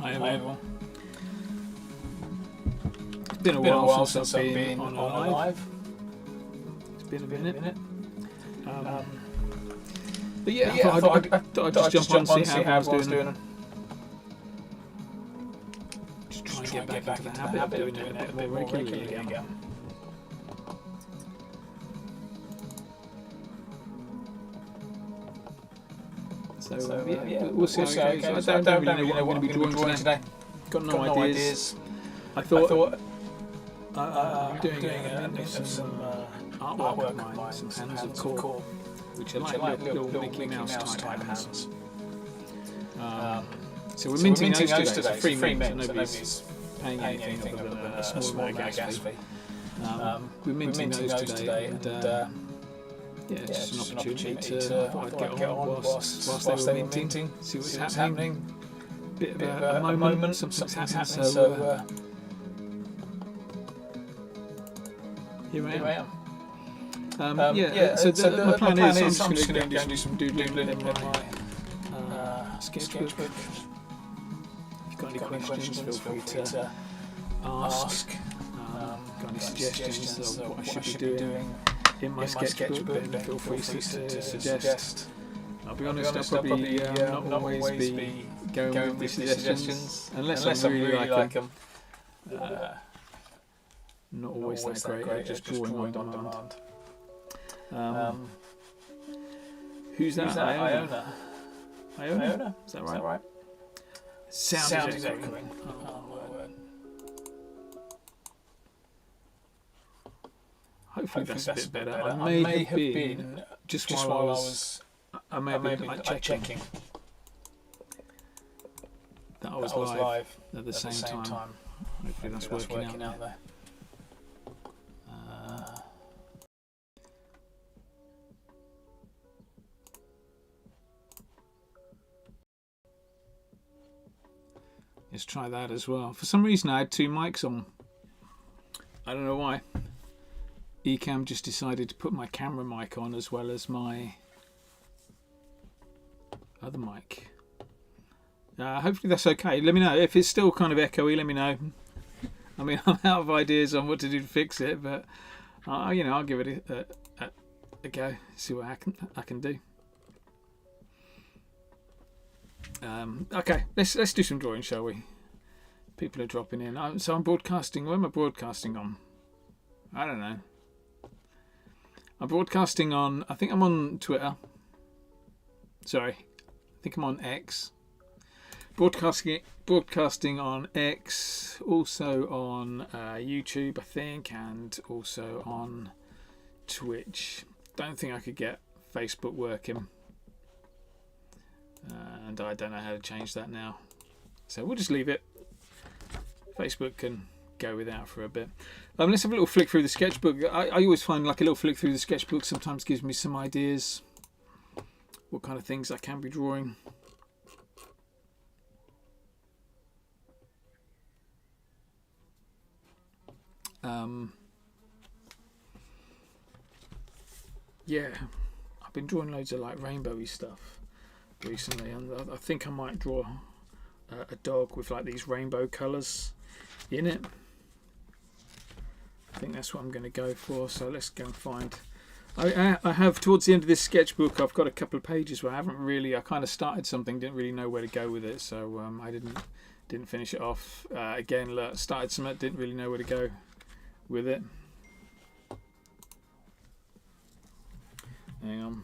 Hi everyone. It's been a while since I've been on a live. It's been a minute. But yeah, I thought I'd just jump on and see how everyone's doing. Just try and get back into the habit of doing it a bit more regularly again. So we'll see how it goes. I don't really know what I'm going to be drawing today. Got no ideas. I thought I'm doing a mint of some artwork of mine, some Hands of Korp, which are like little Mickey Mouse type hands. So we're minting those today. It's a free mint, so nobody's paying anything other than a small amount of gas fee. We're minting those today, and yeah, it's just an opportunity to get on whilst they were minting, see what's happening. Bit of a moment, something's happening, so here I am. So my plan is I'm just going to go and do some doodling in my sketchbook. If you've got any questions, feel free to ask. Got any suggestions of what I should be doing in my sketchbook, then feel free to suggest. I'll be honest, I'll probably not always be going with the suggestions, unless I really like them. Not always that great at just drawing on demand. Who's that? Iona? Is that right? Sound is echoing. Hopefully that's a bit better. I may have been just while I may have been like checking that I was live at the same time. Hopefully that's working out there. Let's try that as well. For some reason I had two mics on. I don't know why. Ecamm just decided to put my camera mic on as well as my other mic. Hopefully that's okay. Let me know if it's still kind of echoey. Let me know. I mean, I'm out of ideas on what to do to fix it, but I'll give it a go. See what I can do. Okay, let's do some drawing, shall we? People are dropping in. So I'm broadcasting. Where am I broadcasting on? I don't know. I'm broadcasting on. I think I'm on Twitter. Sorry, I think I'm on X. Broadcasting on X, also on YouTube, I think, and also on Twitch. Don't think I could get Facebook working. And I don't know how to change that now. So we'll just leave it. Facebook can go without for a bit. Let's have a little flick through the sketchbook. I always find like a little flick through the sketchbook sometimes gives me some ideas. What kind of things I can be drawing. Yeah, I've been drawing loads of like rainbowy stuff recently, and I think I might draw a dog with like these rainbow colours in it. I think that's what I'm going to go for, so let's go and find. I have, towards the end of this sketchbook, I've got a couple of pages where I kind of started something, didn't really know where to go with it, so I didn't finish it off. Again, started something, didn't really know where to go with it. Hang on.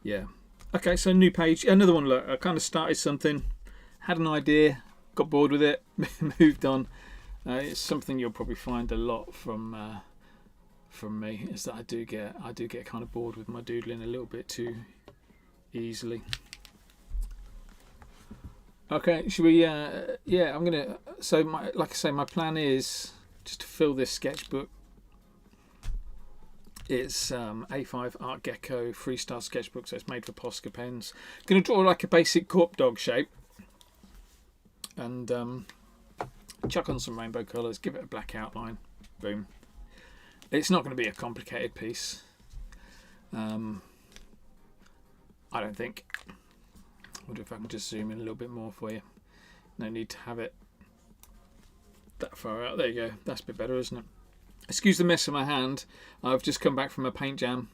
Yeah. Okay, so new page. Another one. Look, I kind of started something, had an idea, got bored with it, moved on. It's something you'll probably find a lot from me, is that I do get kind of bored with my doodling a little bit too easily. Okay, should we? Yeah, I'm gonna. So, like I say, my plan is just to fill this sketchbook. It's A5 Art Gecko freestyle sketchbook, so it's made for Posca pens. Going to draw like a basic corp dog shape, and chuck on some rainbow colours, give it a black outline, boom. It's not going to be a complicated piece, I don't think. I wonder if I can just zoom in a little bit more for you. No need to have it that far out. There you go, that's a bit better, isn't it? Excuse the mess in my hand. I've just come back from a paint jam.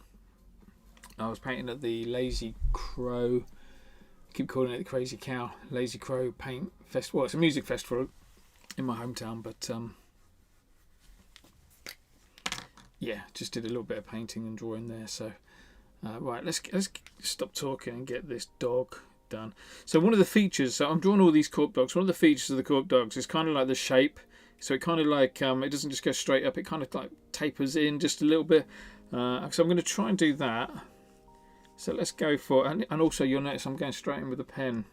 I was painting at the Lazy Crow, I keep calling it the Crazy Cow, Lazy Crow Paint Festival. Well, it's a music festival in my hometown, but yeah, just did a little bit of painting and drawing there. So right, let's stop talking and get this dog done. So one of the features, so I'm drawing all these Korp dogs. One of the features of the Korp dogs is kind of like the shape. So it kind of like, it doesn't just go straight up, it kind of like tapers in just a little bit. So I'm going to try and do that. So let's go for, and also you'll notice I'm going straight in with a pen.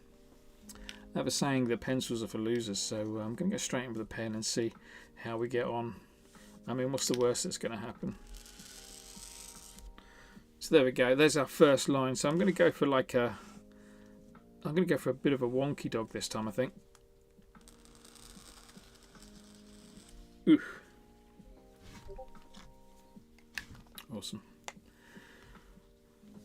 I have a saying that pencils are for losers, so I'm going to go straight in with a pen and see how we get on. I mean, what's the worst that's going to happen? So there we go, there's our first line. So I'm going to go for like a, I'm going to go for a bit of a wonky dog this time, I think. Ooh. Awesome.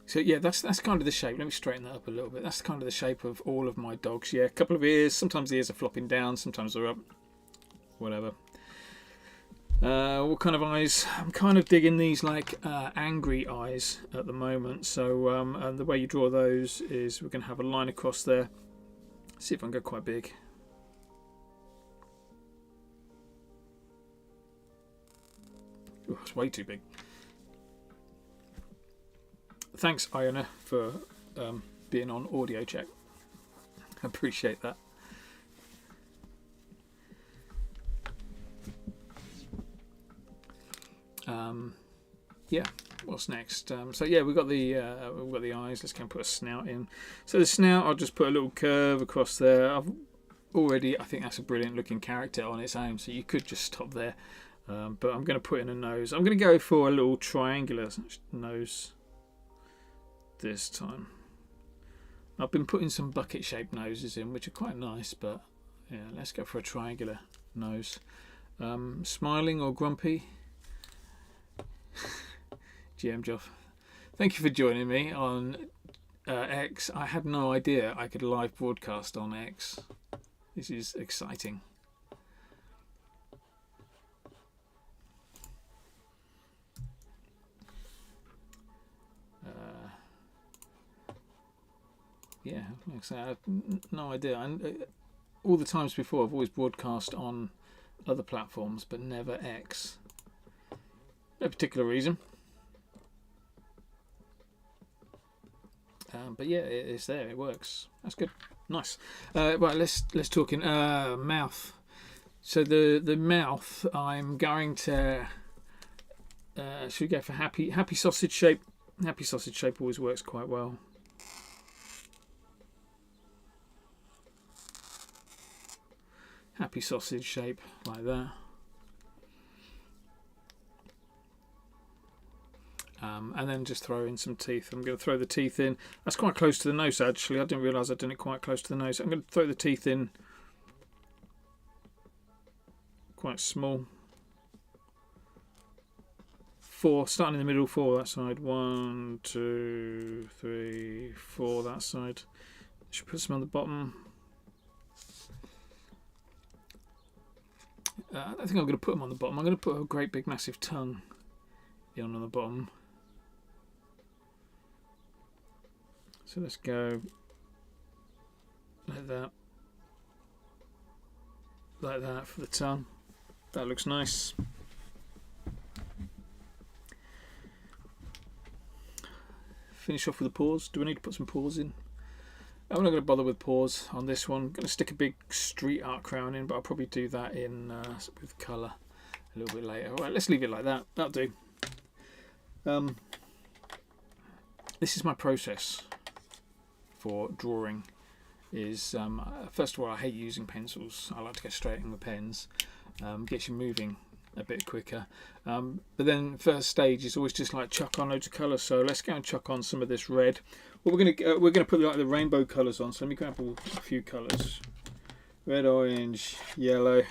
So yeah, that's kind of the shape. Let me straighten that up a little bit. That's kind of the shape of all of my dogs. Yeah, a couple of ears. Sometimes the ears are flopping down, sometimes they're up. Whatever. What kind of eyes? I'm kind of digging these like angry eyes at the moment. So and the way you draw those is we're going to have a line across there. See if I can go quite big. Oh, it's way too big. Thanks, Iona, for being on audio check. I appreciate that. Yeah, what's next? So yeah, we've got the eyes. Let's go and put a snout in. So the snout, I'll just put a little curve across there. I think that's a brilliant looking character on its own. So you could just stop there. But I'm going to put in a nose. I'm going to go for a little triangular nose this time. I've been putting some bucket shaped noses in, which are quite nice, but yeah, let's go for a triangular nose. Smiling or grumpy? GM Joff, thank you for joining me on X. I had no idea I could live broadcast on X. This is exciting. Yeah, like I say, I have no idea. And all the times before, I've always broadcast on other platforms, but never X. No particular reason. But yeah, it's there. It works. That's good. Nice. Right, let's talk in mouth. So the mouth, I'm going to. Should we go for happy sausage shape? Happy sausage shape always works quite well. Happy sausage shape like that. And then just throw in some teeth. I'm going to throw the teeth in. That's quite close to the nose, actually. I didn't realise I'd done it quite close to the nose. I'm going to throw the teeth in quite small. 4, starting in the middle, 4 that side. 1, 2, 3, 4 that side. Should put some on the bottom. I don't think I'm going to put them on the bottom. I'm going to put a great big massive tongue on the bottom. So let's go like that for the tongue. That looks nice. Finish off with the paws. Do I need to put some paws in? I'm not going to bother with paws on this one. I'm going to stick a big street art crown in, but I'll probably do that in with colour a little bit later. All right, let's leave it like that. That'll do. This is my process for drawing. Is first of all, I hate using pencils. I like to go straight in with pens. Gets you moving a bit quicker. But then first stage is always just like chuck on loads of colours. So let's go and chuck on some of this red. Well, we're gonna put like the rainbow colours on. So let me grab a few colours: red, orange, yellow.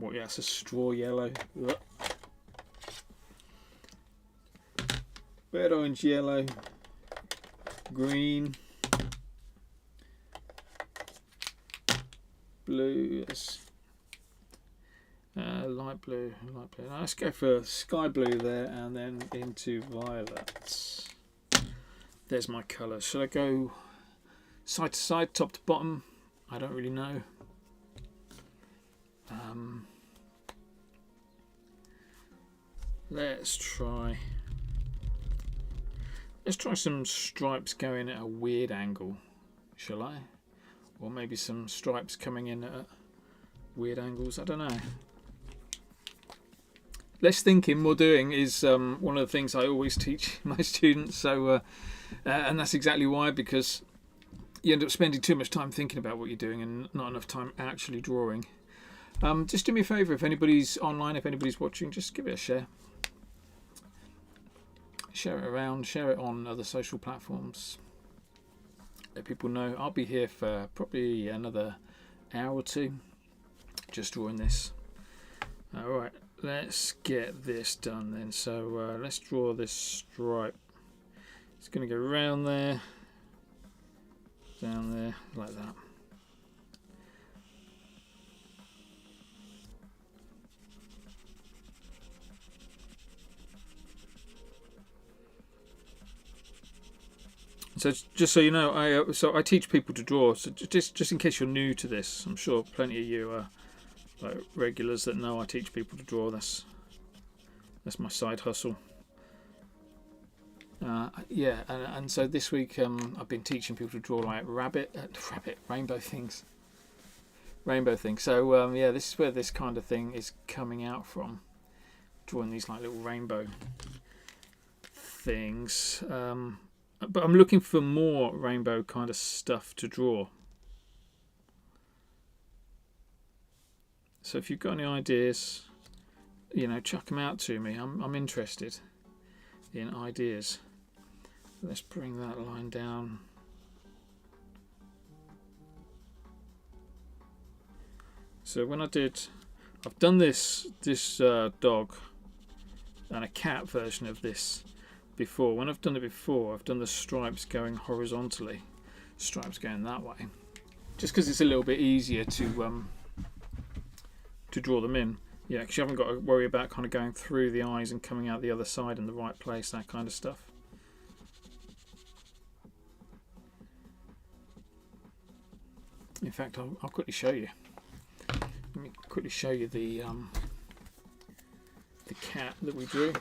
What? Yeah, it's a straw yellow. Ugh. Red, orange, yellow, green, blue. Light blue, light blue. Now let's go for sky blue there, and then into violets. There's my colours. Should I go side to side, top to bottom? I don't really know. Let's try some stripes going at a weird angle, shall I? Or maybe some stripes coming in at weird angles. I don't know. Less thinking, more doing is one of the things I always teach my students. So, and that's exactly why, because you end up spending too much time thinking about what you're doing and not enough time actually drawing. Just do me a favour, if anybody's online, if anybody's watching, just give it a share. Share it around, share it on other social platforms. Let people know. I'll be here for probably another hour or two, just drawing this. Alright, let's get this done then. So let's draw this stripe. It's going to go around there, down there, like that. So just so you know, I teach people to draw. So just in case you're new to this, I'm sure plenty of you are like regulars that know I teach people to draw. That's my side hustle. Yeah, and so this week I've been teaching people to draw like rainbow things. So yeah, this is where this kind of thing is coming out from. Drawing these like little rainbow things. But I'm looking for more rainbow kind of stuff to draw. So if you've got any ideas, you know, chuck them out to me. I'm interested in ideas. Let's bring that line down. So when I've done this dog and a cat version of this before. When I've done it before, I've done the stripes going horizontally, stripes going that way, just because it's a little bit easier to draw them in. Yeah, because you haven't got to worry about kind of going through the eyes and coming out the other side in the right place, that kind of stuff. In fact, I'll quickly show you. Let me quickly show you the cat that we drew.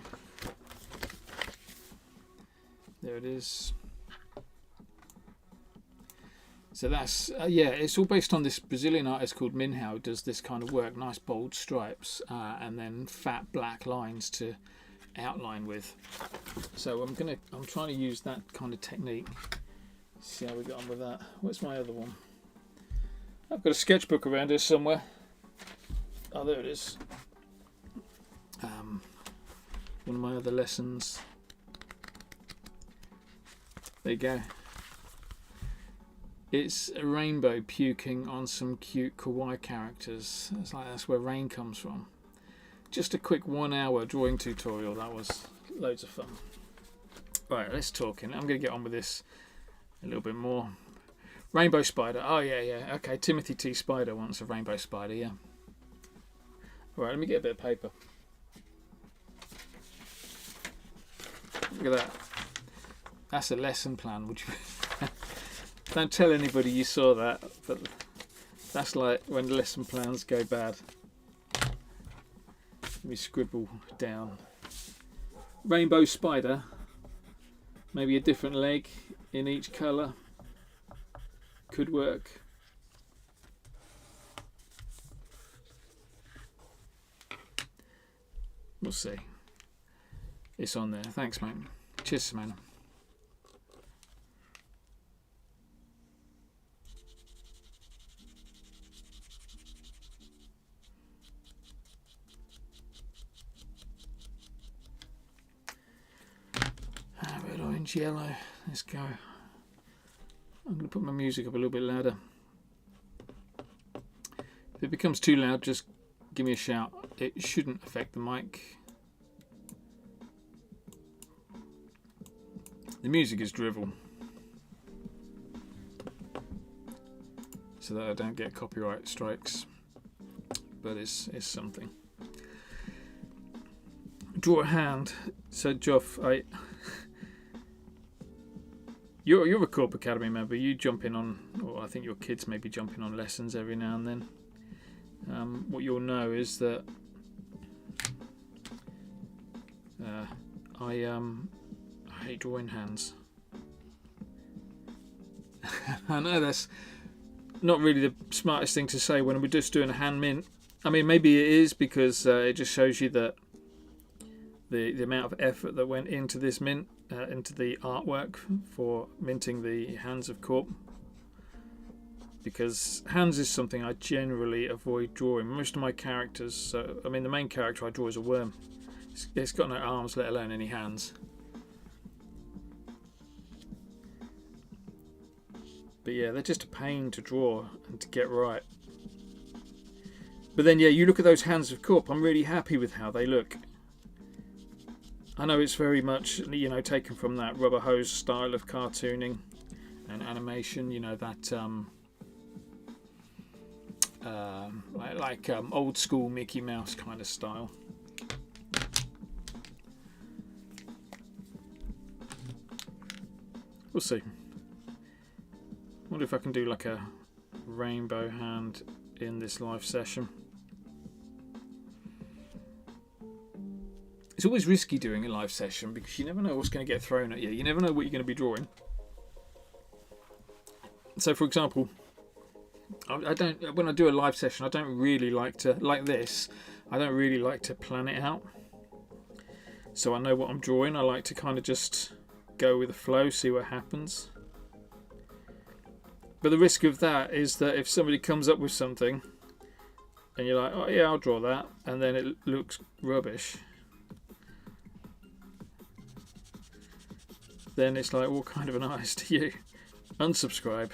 There it is. So that's yeah, it's all based on this Brazilian artist called Minhao, who does this kind of work, nice bold stripes and then fat black lines to outline with. So I'm trying to use that kind of technique. See how we got on with that. Where's my other one? I've got a sketchbook around here somewhere. Oh, there it is. One of my other lessons. There you go. It's a rainbow puking on some cute kawaii characters. It's like that's where rain comes from. Just a quick 1 hour drawing tutorial. That was loads of fun. Right, let's talk. I'm going to get on with this a little bit more. Rainbow spider. Oh yeah. Okay, Timothy T. Spider wants a rainbow spider. Yeah. All right, let me get a bit of paper. Look at that. That's a lesson plan. Would you? Don't tell anybody you saw that. But that's like when lesson plans go bad. Let me scribble down. Rainbow spider. Maybe a different leg in each colour. Could work. We'll see. It's on there. Thanks, mate. Cheers, man. Red, orange, yellow. Let's go. I'm going to put my music up a little bit louder. If it becomes too loud, just give me a shout. It shouldn't affect the mic. The music is drivel, so that I don't get copyright strikes, but it's something. Draw a hand. So Geoff, you're a Korp Academy member. You jump in on, or I think your kids may be jumping on lessons every now and then. What you'll know is that I hate drawing hands. I know that's not really the smartest thing to say when we're just doing a hand mint. I mean, maybe it is, because it just shows you that the amount of effort that went into this mint, into the artwork for minting the Hands of Korp. Because hands is something I generally avoid drawing. Most of my characters, so I mean, the main character I draw is a worm. It's got no arms, let alone any hands. But yeah, they're just a pain to draw and to get right. But then, yeah, you look at those Hands of Korp, I'm really happy with how they look. I know it's very much, you know, taken from that rubber hose style of cartooning and animation, you know, that like old school Mickey Mouse kind of style. We'll see. Wonder if I can do like a rainbow hand in this live session. It's always risky doing a live session because you never know what's going to get thrown at you. You never know what you're going to be drawing. So, for example, I don't. When I do a live session, I don't really like to, like this, I don't really like to plan it out. So I know what I'm drawing. I like to kind of just go with the flow, see what happens. But the risk of that is that if somebody comes up with something and you're like, oh yeah, I'll draw that, and then it looks rubbish, then it's like, what kind of an artist are you? Unsubscribe.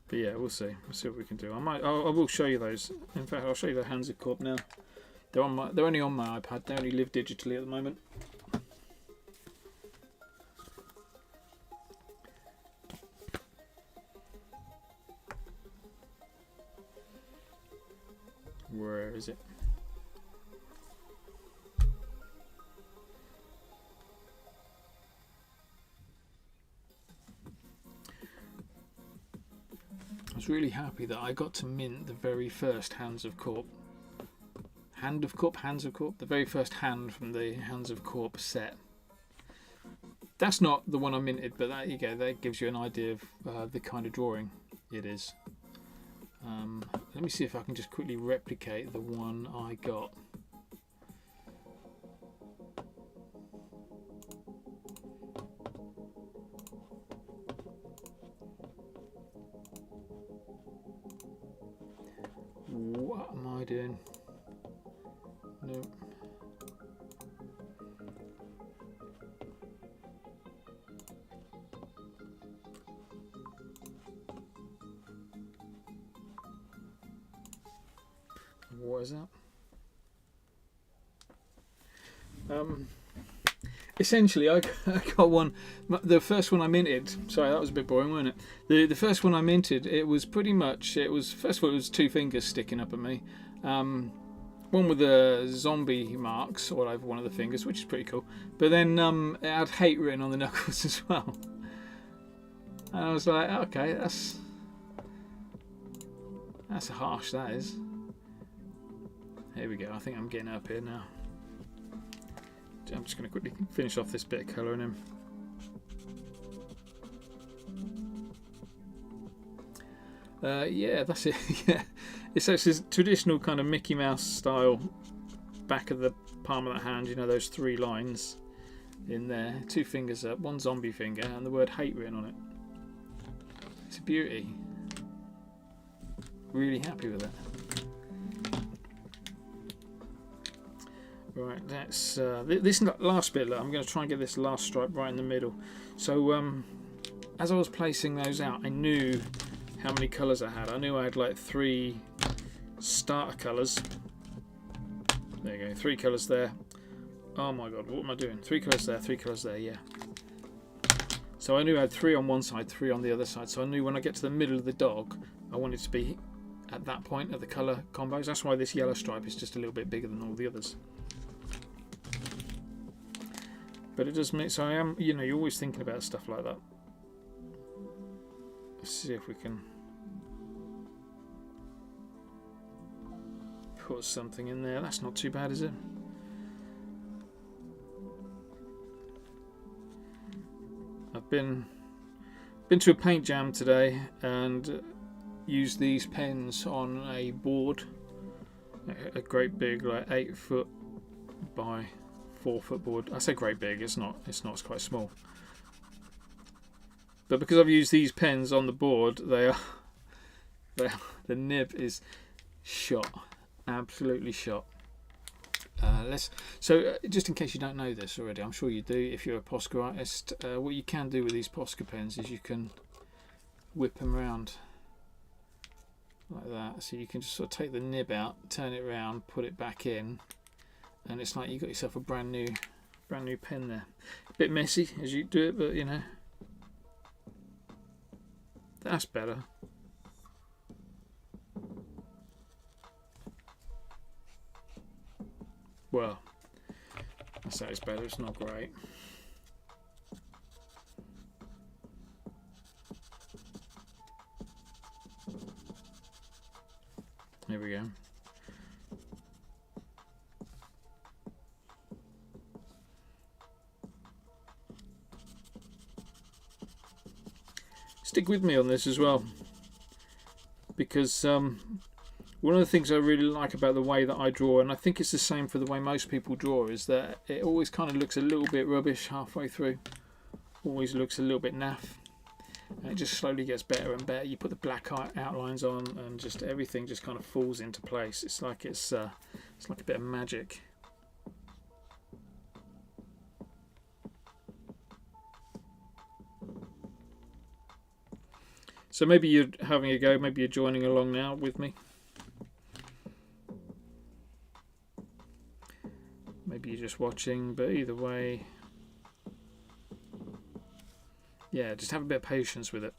But yeah, we'll see. We'll see what we can do. I will show you those. In fact, I'll show you the Hands of Korp now. They're only on my iPad. They only live digitally at the moment. Where is it? I was really happy that I got to mint the very first Hands of Korp. Hands of Korp? The very first hand from the Hands of Korp set. That's not the one I minted, but that, you go, that gives you an idea of the kind of drawing it is. Let me see if I can just quickly replicate the one I got. What am I doing? No. What is that? Essentially, I got one. The first one I minted. Sorry, that was a bit boring, wasn't it? The first one I minted, it was pretty much. It was, first of all, it was two fingers sticking up at me. One with the zombie marks all over one of the fingers, which is pretty cool. But then it had hate written on the knuckles as well. And I was like, okay, that's harsh. That is. Here we go. I think I'm getting up here now. I'm just going to quickly finish off this bit of colouring in. Yeah, that's it. Yeah, it's actually traditional kind of Mickey Mouse style back of the palm of the hand. You know, those three lines in there, two fingers up, one zombie finger, and the word hate written on it. It's a beauty. Really happy with it. Right, that's this last bit. Look, I'm going to try and get this last stripe right in the middle. So as I was placing those out, I knew how many colours I had. I knew I had like 3 starter colours. There you go, 3 colours there. Oh my god, what am I doing? 3 colours there, 3 colours there, yeah. So I knew I had 3 on one side, 3 on the other side. So I knew when I get to the middle of the dog, I wanted to be at that point of the colour combos. That's why this yellow stripe is just a little bit bigger than all the others. But it does make, so I am, you know, you're always thinking about stuff like that. Let's see if we can put something in there. That's not too bad, is it? I've been to a paint jam today and used these pens on a board, a great big like 8 foot by 4 foot board. I say great big, it's not, it's quite small. But because I've used these pens on the board, the nib is shot, absolutely shot. So just in case you don't know this already, I'm sure you do if you're a Posca artist, what you can do with these Posca pens is you can whip them around like that. So you can just sort of take the nib out, turn it around, put it back in, and it's like you got yourself a brand new pen there. A bit messy as you do it, but you know, that's better. Well, I say it's better, it's not great. There we go. Stick with me on this as well, because one of the things I really like about the way that I draw, and I think it's the same for the way most people draw, is that it always kind of looks a little bit rubbish halfway through. Always looks a little bit naff. And it just slowly gets better and better. You put the black outlines on and just everything just kind of falls into place. It's like a bit of magic. So maybe you're having a go, maybe you're joining along now with me. Maybe you're just watching, but either way, yeah, just have a bit of patience with it.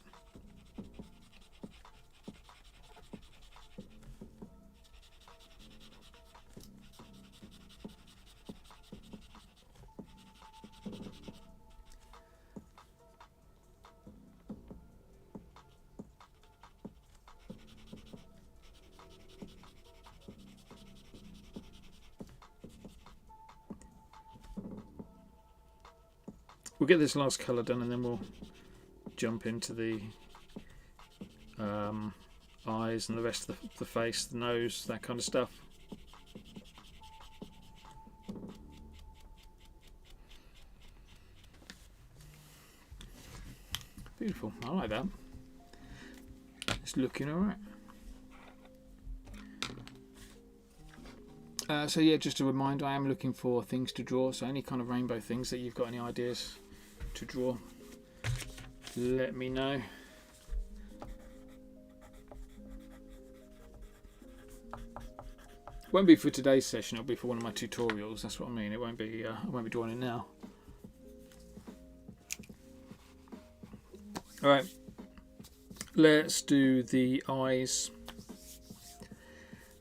We'll get this last colour done and then we'll jump into the eyes and the rest of the face, the nose, that kind of stuff. Beautiful, I like that. It's looking alright. So yeah, just a reminder, I am looking for things to draw, so any kind of rainbow things that you've got any ideas to draw, let me know. Won't be for today's session, it'll be for one of my tutorials, that's what I mean. It won't be I won't be drawing it now. Alright, let's do the eyes.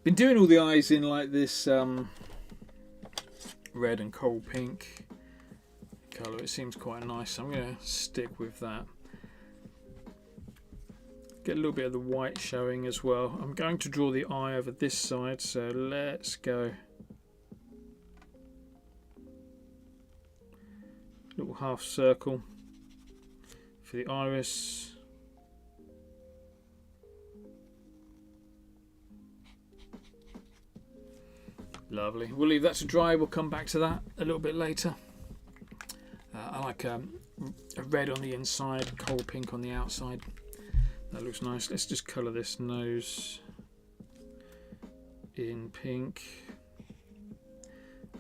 Been doing all the eyes in like this red and coral pink colour. It seems quite nice, so I'm going to stick with that. Get a little bit of the white showing as well. I'm going to draw the eye over this side, so let's go. Little half circle for the iris. Lovely. We'll leave that to dry. We'll come back to that a little bit later. I like a red on the inside, coal pink on the outside. That looks nice. Let's just colour this nose in pink.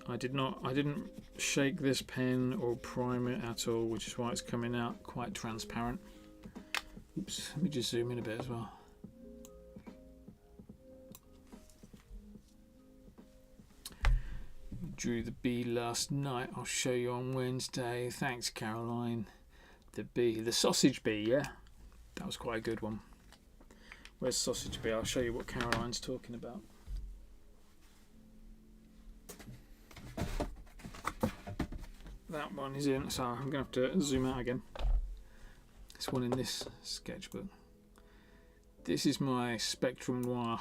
I didn't shake this pen or prime it at all, which is why it's coming out quite transparent. Oops, let me just zoom in a bit as well. Drew the bee last night. I'll show you on Wednesday. Thanks, Caroline. The bee, the sausage bee, yeah? That was quite a good one. Where's sausage bee? I'll show you what Caroline's talking about. That one is in, so I'm going to have to zoom out again. This one in this sketchbook. This is my Spectrum Noir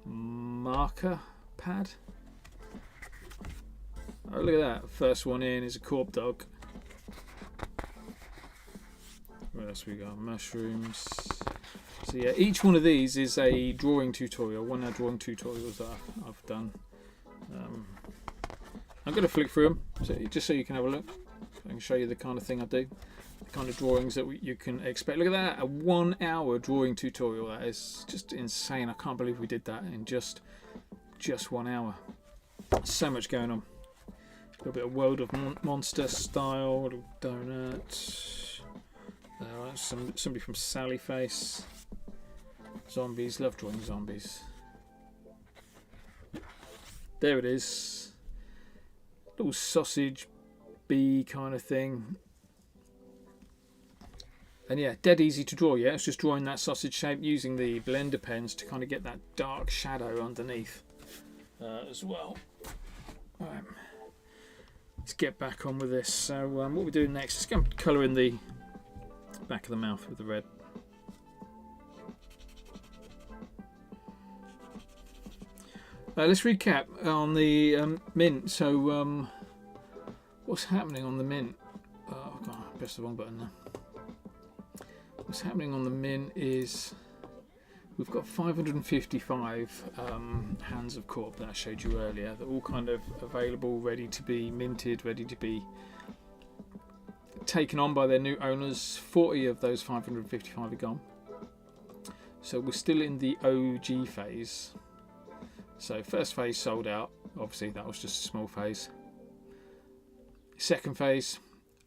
marker pad. Oh, look at that. First one in is a Korp dog. What else we got? Mushrooms. So yeah, each one of these is a drawing tutorial, one of the drawing tutorials that I've done. I'm going to flick through them, so just so you can have a look. I can show you the kind of thing I do, the kind of drawings that you can expect. Look at that, a 1 hour drawing tutorial. That is just insane. I can't believe we did that in just 1 hour. So much going on. A little bit of World of Monster style, little donut. Somebody from Sally Face. Zombies, love drawing zombies. There it is. Little sausage bee kind of thing. And yeah, dead easy to draw. Yeah, it's just drawing that sausage shape using the blender pens to kind of get that dark shadow underneath as well. Right. Let's get back on with this. So what we're doing next is going to colour in the back of the mouth with the red. Let's recap on the mint. So what's happening on the mint? Oh God, I pressed the wrong button there. What's happening on the mint is we've got 555 Hands of Korp that I showed you earlier. They're all kind of available, ready to be minted, ready to be taken on by their new owners. 40 of those 555 are gone. So we're still in the OG phase. So first phase sold out. Obviously that was just a small phase. Second phase,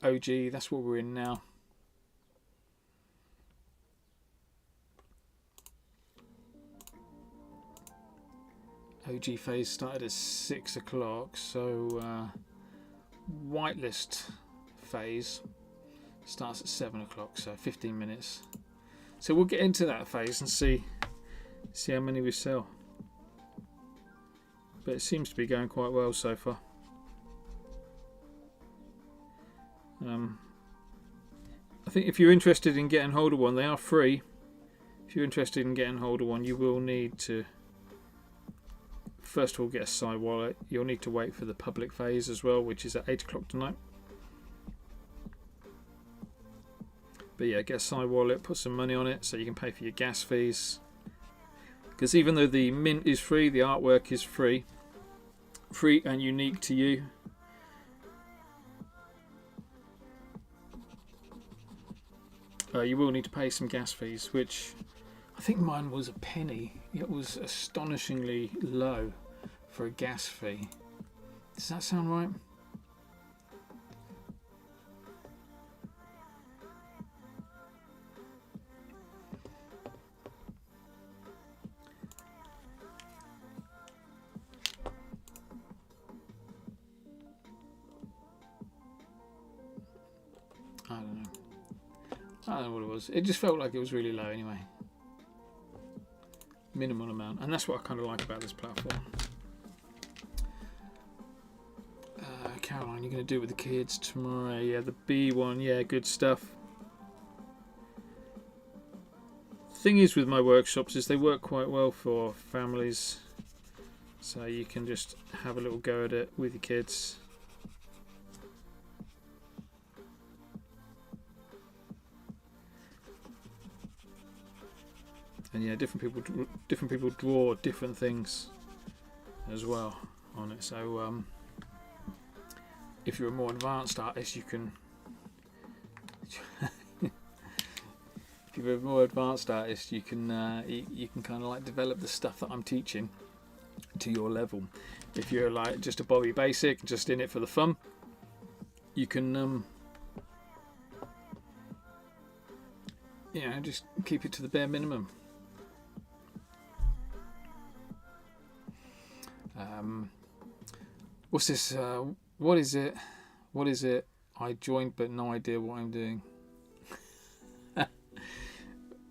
OG, that's what we're in now. OG phase started at 6 o'clock, so whitelist phase starts at 7 o'clock, so 15 minutes. So we'll get into that phase and see how many we sell. But it seems to be going quite well so far. I think if you're interested in getting hold of one, they are free. If you're interested in getting hold of one, you will need to first of all get a side wallet. You'll need to wait for the public phase as well, which is at 8 o'clock tonight. But yeah, get a side wallet, put some money on it so you can pay for your gas fees. Because even though the mint is free, the artwork is free and unique to you. You will need to pay some gas fees, which I think mine was a penny. It was astonishingly low for a gas fee. Does that sound right? I don't know what it was. It just felt like it was really low anyway. Minimal amount. And that's what I kind of like about this platform. Caroline, you're going to do it with the kids tomorrow. Yeah, the B one. Yeah, good stuff. Thing is with my workshops is they work quite well for families. So you can just have a little go at it with your kids. And yeah, different people draw different things as well on it. So if you're a more advanced artist, you can. If you're a more advanced artist, you can kind of like develop the stuff that I'm teaching to your level. If you're like just a Bobby Basic, just in it for the fun, you can just keep it to the bare minimum. What's this? What is it? What is it? I joined but no idea what I'm doing.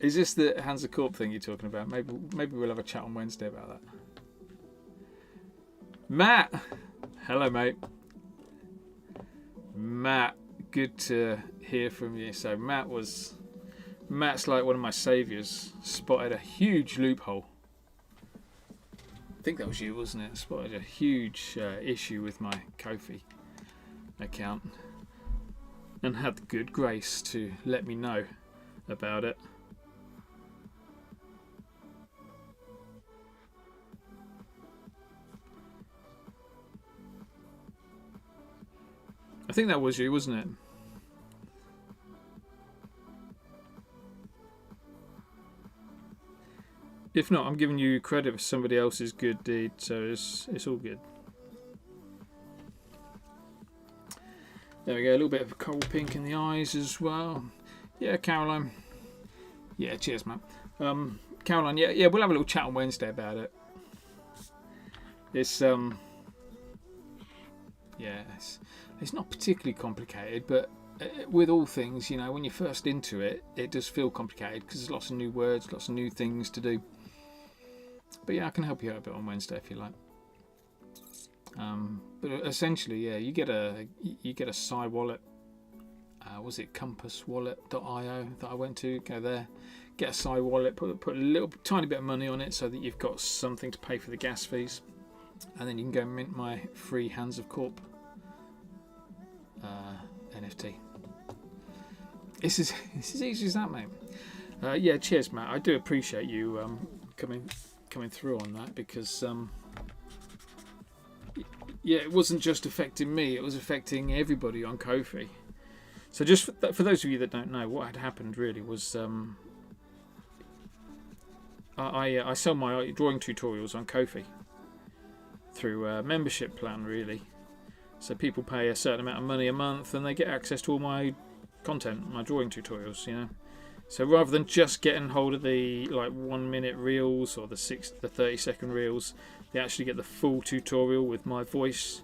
Is this the Hands of Korp thing you're talking about? Maybe we'll have a chat on Wednesday about that. Matt! Hello, mate. Matt, good to hear from you. So Matt's like one of my saviours. Spotted a huge loophole. I think that was you, wasn't it? Spotted a huge issue with my Ko-fi account and had the good grace to let me know about it. I think that was you, wasn't it? If not, I'm giving you credit for somebody else's good deed, so it's all good. There we go, a little bit of coral pink in the eyes as well. Yeah, Caroline. Yeah, cheers, man. Caroline, yeah, we'll have a little chat on Wednesday about it. It's not particularly complicated, but with all things, when you're first into it, it does feel complicated because there's lots of new words, lots of new things to do. But yeah, I can help you out a bit on Wednesday if you like. But essentially, yeah, you get a Psy wallet. Was it compasswallet.io that I went to? Go there, get a Psy wallet, put a little tiny bit of money on it so that you've got something to pay for the gas fees, and then you can go mint my free Hands of Korp NFT. It's as easy as that, mate. Yeah, cheers, Matt. I do appreciate you coming through on that because it wasn't just affecting me; it was affecting everybody on Ko-fi. So, just for those of you that don't know, what had happened really was I sell my drawing tutorials on Ko-fi through a membership plan, really. So people pay a certain amount of money a month and they get access to all my content, my drawing tutorials, So rather than just getting hold of the 1 minute reels or the 30-second reels, they actually get the full tutorial with my voice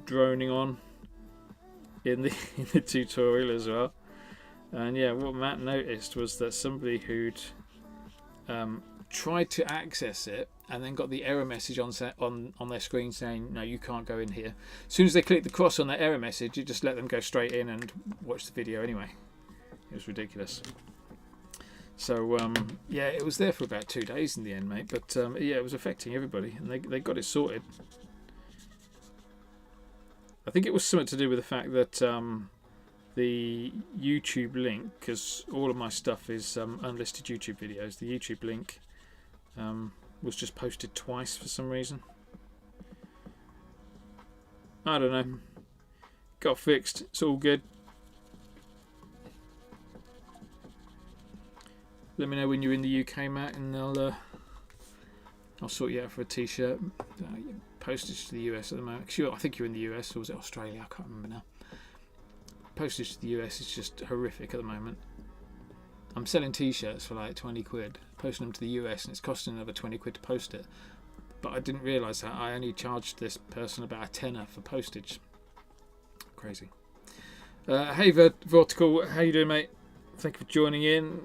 droning on in the tutorial as well. And yeah, what Matt noticed was that somebody who'd tried to access it and then got the error message on their screen saying, no, you can't go in here. As soon as they click the cross on that error message, it just let them go straight in and watch the video anyway. It was ridiculous. So yeah, it was there for about 2 days in the end, mate. But yeah, it was affecting everybody, and they got it sorted. I think it was something to do with the fact that the YouTube link, because all of my stuff is unlisted YouTube videos, the YouTube link was just posted twice for some reason. I don't know. Got fixed. It's all good. Let me know when you're in the UK, Matt, and I'll sort you out for a t-shirt. Postage to the US at the moment. I think you're in the US, or was it Australia? I can't remember now. Postage to the US is just horrific at the moment. I'm selling t-shirts for like 20 quid, posting them to the US, and it's costing another 20 quid to post it. But I didn't realise that I only charged this person about a tenner for postage. Crazy. Hey Vortical, how you doing, mate? Thank you for joining in.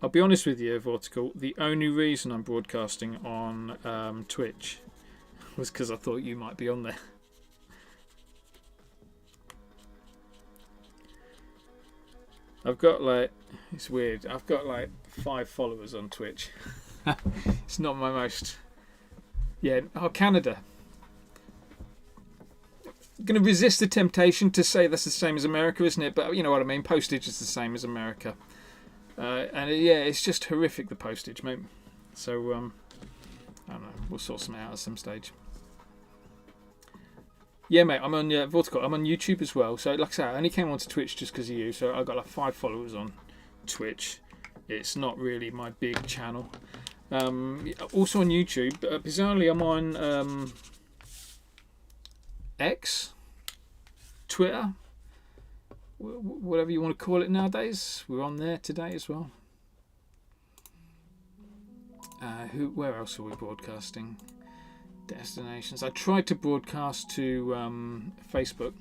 I'll be honest with you, Vortical, the only reason I'm broadcasting on Twitch was because I thought you might be on there. I've got it's weird, I've got 5 followers on Twitch. It's not my most... Yeah, Canada. I'm going to resist the temptation to say that's the same as America, isn't it? But you know what I mean, postage is the same as America. And yeah, it's just horrific, the postage, mate. So, I don't know, we'll sort something out at some stage. Yeah, mate, I'm on Vortical. I'm on YouTube as well. So, like I say, I only came onto Twitch just because of you. So, I've got 5 followers on Twitch. It's not really my big channel. Also on YouTube. Bizarrely, I'm on X, Twitter, whatever you want to call it nowadays. We're on there today as well. Where else are we broadcasting? Destinations. I tried to broadcast to Facebook.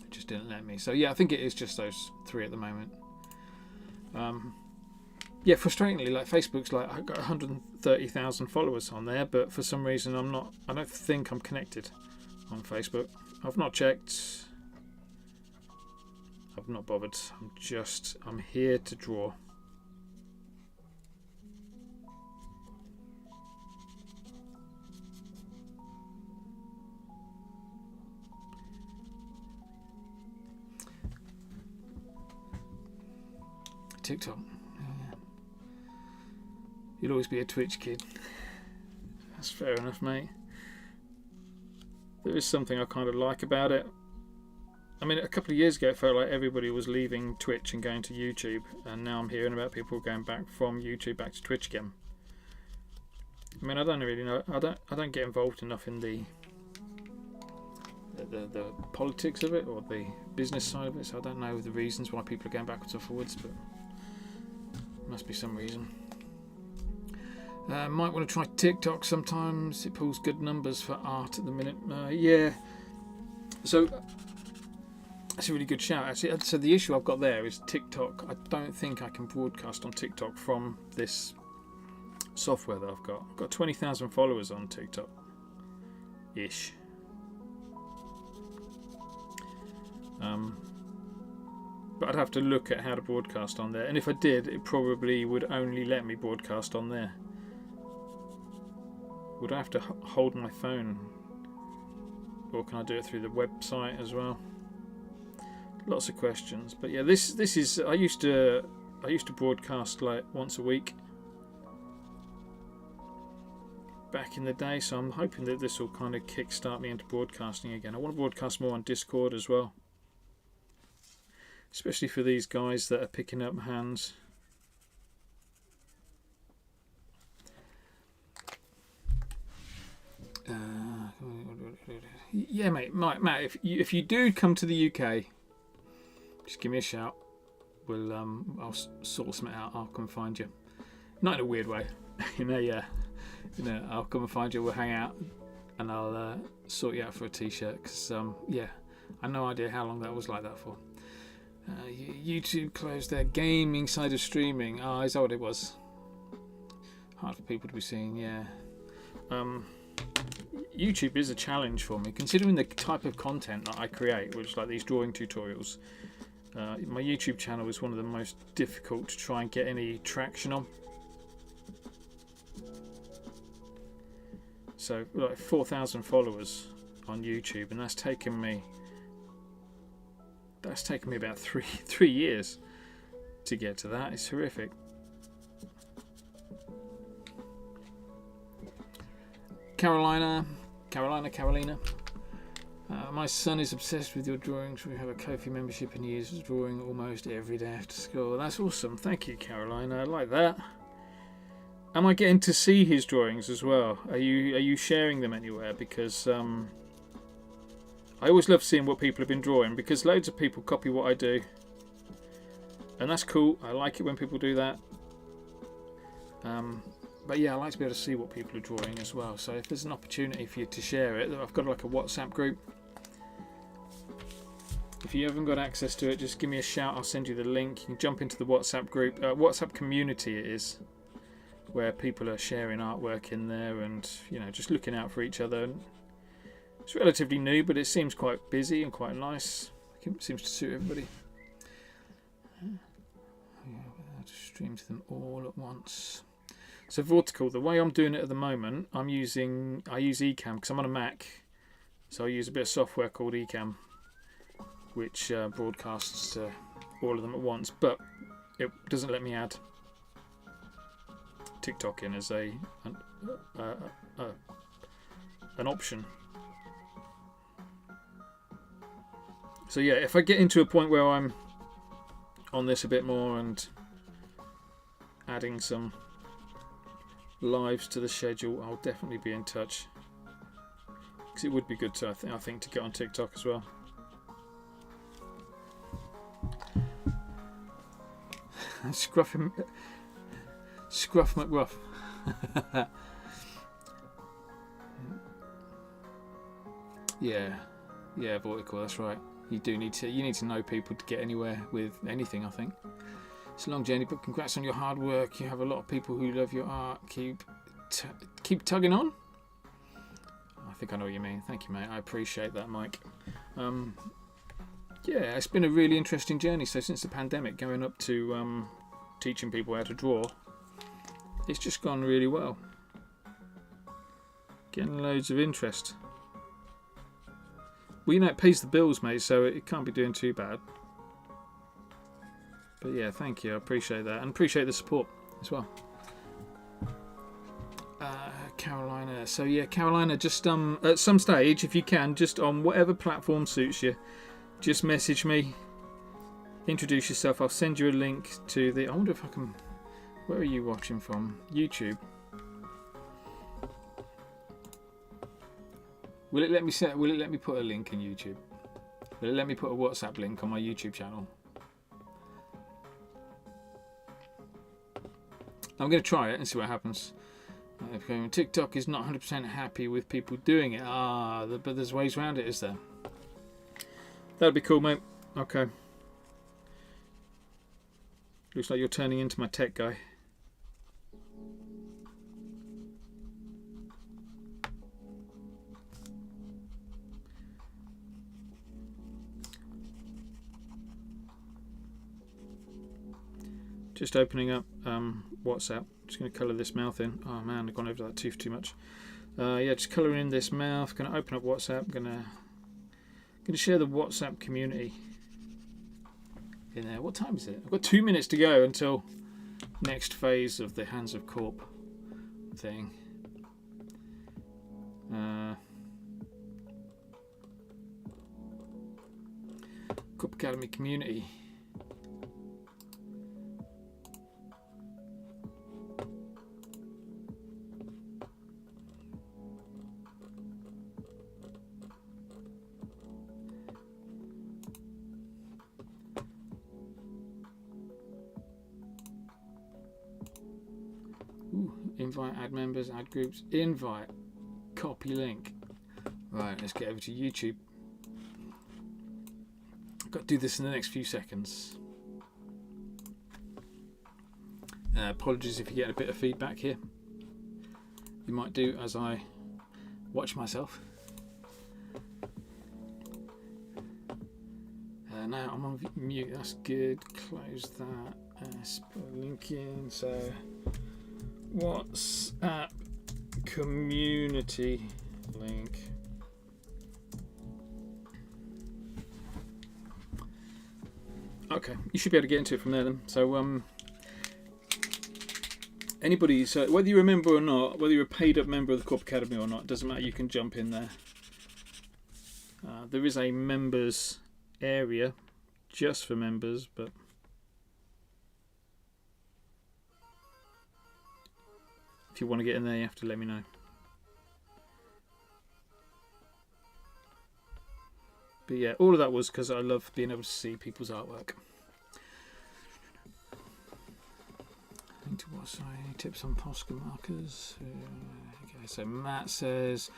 It just didn't let me. So yeah, I think it is just those 3 at the moment. Yeah, frustratingly, like Facebook's like I've got 130,000 followers on there, but for some reason I don't think I'm connected on Facebook. I've not checked. I've not bothered. I'm here to draw. TikTok. Yeah. You'll always be a Twitch kid. That's fair enough, mate. There is something I kind of like about it. I mean, a couple of years ago, it felt like everybody was leaving Twitch and going to YouTube, and now I'm hearing about people going back from YouTube back to Twitch again. I mean, I don't really know. I don't get involved enough in the politics of it or the business side of it, so I don't know the reasons why people are going backwards or forwards, but must be some reason. Might want to try TikTok sometimes. It pulls good numbers for art at the minute. Yeah. So that's a really good shout, actually. So the issue I've got there is TikTok. I don't think I can broadcast on TikTok from this software that I've got. I've got 20,000 followers on TikTok. Ish. But I'd have to look at how to broadcast on there, and if I did, it probably would only let me broadcast on there. Would I have to hold my phone, or can I do it through the website as well? Lots of questions, but yeah, this is. I used to broadcast like once a week back in the day, so I'm hoping that this will kind of kickstart me into broadcasting again. I want to broadcast more on Discord as well. Especially for these guys that are picking up hands. Yeah, mate, Matt. If you do come to the UK, just give me a shout. I'll sort something out. I'll come and find you. Not in a weird way, I'll come and find you. We'll hang out, and I'll sort you out for a t-shirt. Because yeah, I have no idea how long that was like that for. YouTube closed their gaming side of streaming. Is that what it was? Hard for people to be seeing, yeah. YouTube is a challenge for me, considering the type of content that I create, which is like these drawing tutorials. My YouTube channel is one of the most difficult to try and get any traction on. So, like 4,000 followers on YouTube, and that's taken me about three years to get to that. It's horrific. Carolina. My son is obsessed with your drawings. We have a Ko-fi membership and he is drawing almost every day after school. That's awesome. Thank you, Carolina. I like that. Am I getting to see his drawings as well? Are you sharing them anywhere? Because I always love seeing what people have been drawing, because loads of people copy what I do, and that's cool. I like it when people do that. But yeah, I like to be able to see what people are drawing as well. So if there's an opportunity for you to share it, I've got like a WhatsApp group. If you haven't got access to it, just give me a shout. I'll send you the link. You can jump into the WhatsApp group. WhatsApp community it is, where people are sharing artwork in there and just looking out for each other. It's relatively new, but it seems quite busy and quite nice. It seems to suit everybody. Just stream to them all at once. So Vortical, the way I'm doing it at the moment, I use Ecamm because I'm on a Mac. So I use a bit of software called Ecamm, which broadcasts all of them at once, but it doesn't let me add TikTok in as an option. So yeah, if I get into a point where I'm on this a bit more and adding some lives to the schedule, I'll definitely be in touch, because it would be good to I think to get on TikTok as well. Scruff McGruff. Yeah, Vortical, that's right. You need to know people to get anywhere with anything, I think. It's a long journey, but congrats on your hard work. You have a lot of people who love your art. Keep tugging on. I think I know what you mean. Thank you, mate. I appreciate that, Mike. Yeah, it's been a really interesting journey. So since the pandemic, going up to teaching people how to draw, it's just gone really well. Getting loads of interest. Well, you know, it pays the bills, mate, so it can't be doing too bad. But yeah, thank you. I appreciate that, and appreciate the support as well. Carolina. So yeah, Carolina, just at some stage, if you can, just on whatever platform suits you, just message me. Introduce yourself. I'll send you a link to the. I wonder if I can. Where are you watching from? YouTube. Will it let me put a link in YouTube? Will it let me put a WhatsApp link on my YouTube channel? I'm going to try it and see what happens. TikTok is not 100% happy with people doing it. But there's ways around it, is there? That'd be cool, mate. Okay. Looks like you're turning into my tech guy. Just opening up WhatsApp. Just going to colour this mouth in. Oh man, I've gone over that tooth too much. Yeah, just colouring in this mouth. Going to open up WhatsApp. Going to share the WhatsApp community in there. What time is it? I've got 2 minutes to go until next phase of the Hands of Korp thing. Korp Academy community. Invite, add members, add groups, invite, copy link. Right, let's get over to YouTube. I've got to do this in the next few seconds. Apologies if you get a bit of feedback here. You might do as I watch myself. Now I'm on mute, that's good. Close that. Put a link in. So WhatsApp community link. Okay, you should be able to get into it from there then. So anybody, so whether you're a member or not, whether you're a paid up member of the Korp Academy or not, doesn't matter, you can jump in there. There is a members area just for members, but if you want to get in there, you have to let me know. But yeah, all of that was because I love being able to see people's artwork. Any tips on Posca markers? Okay, so Matt says,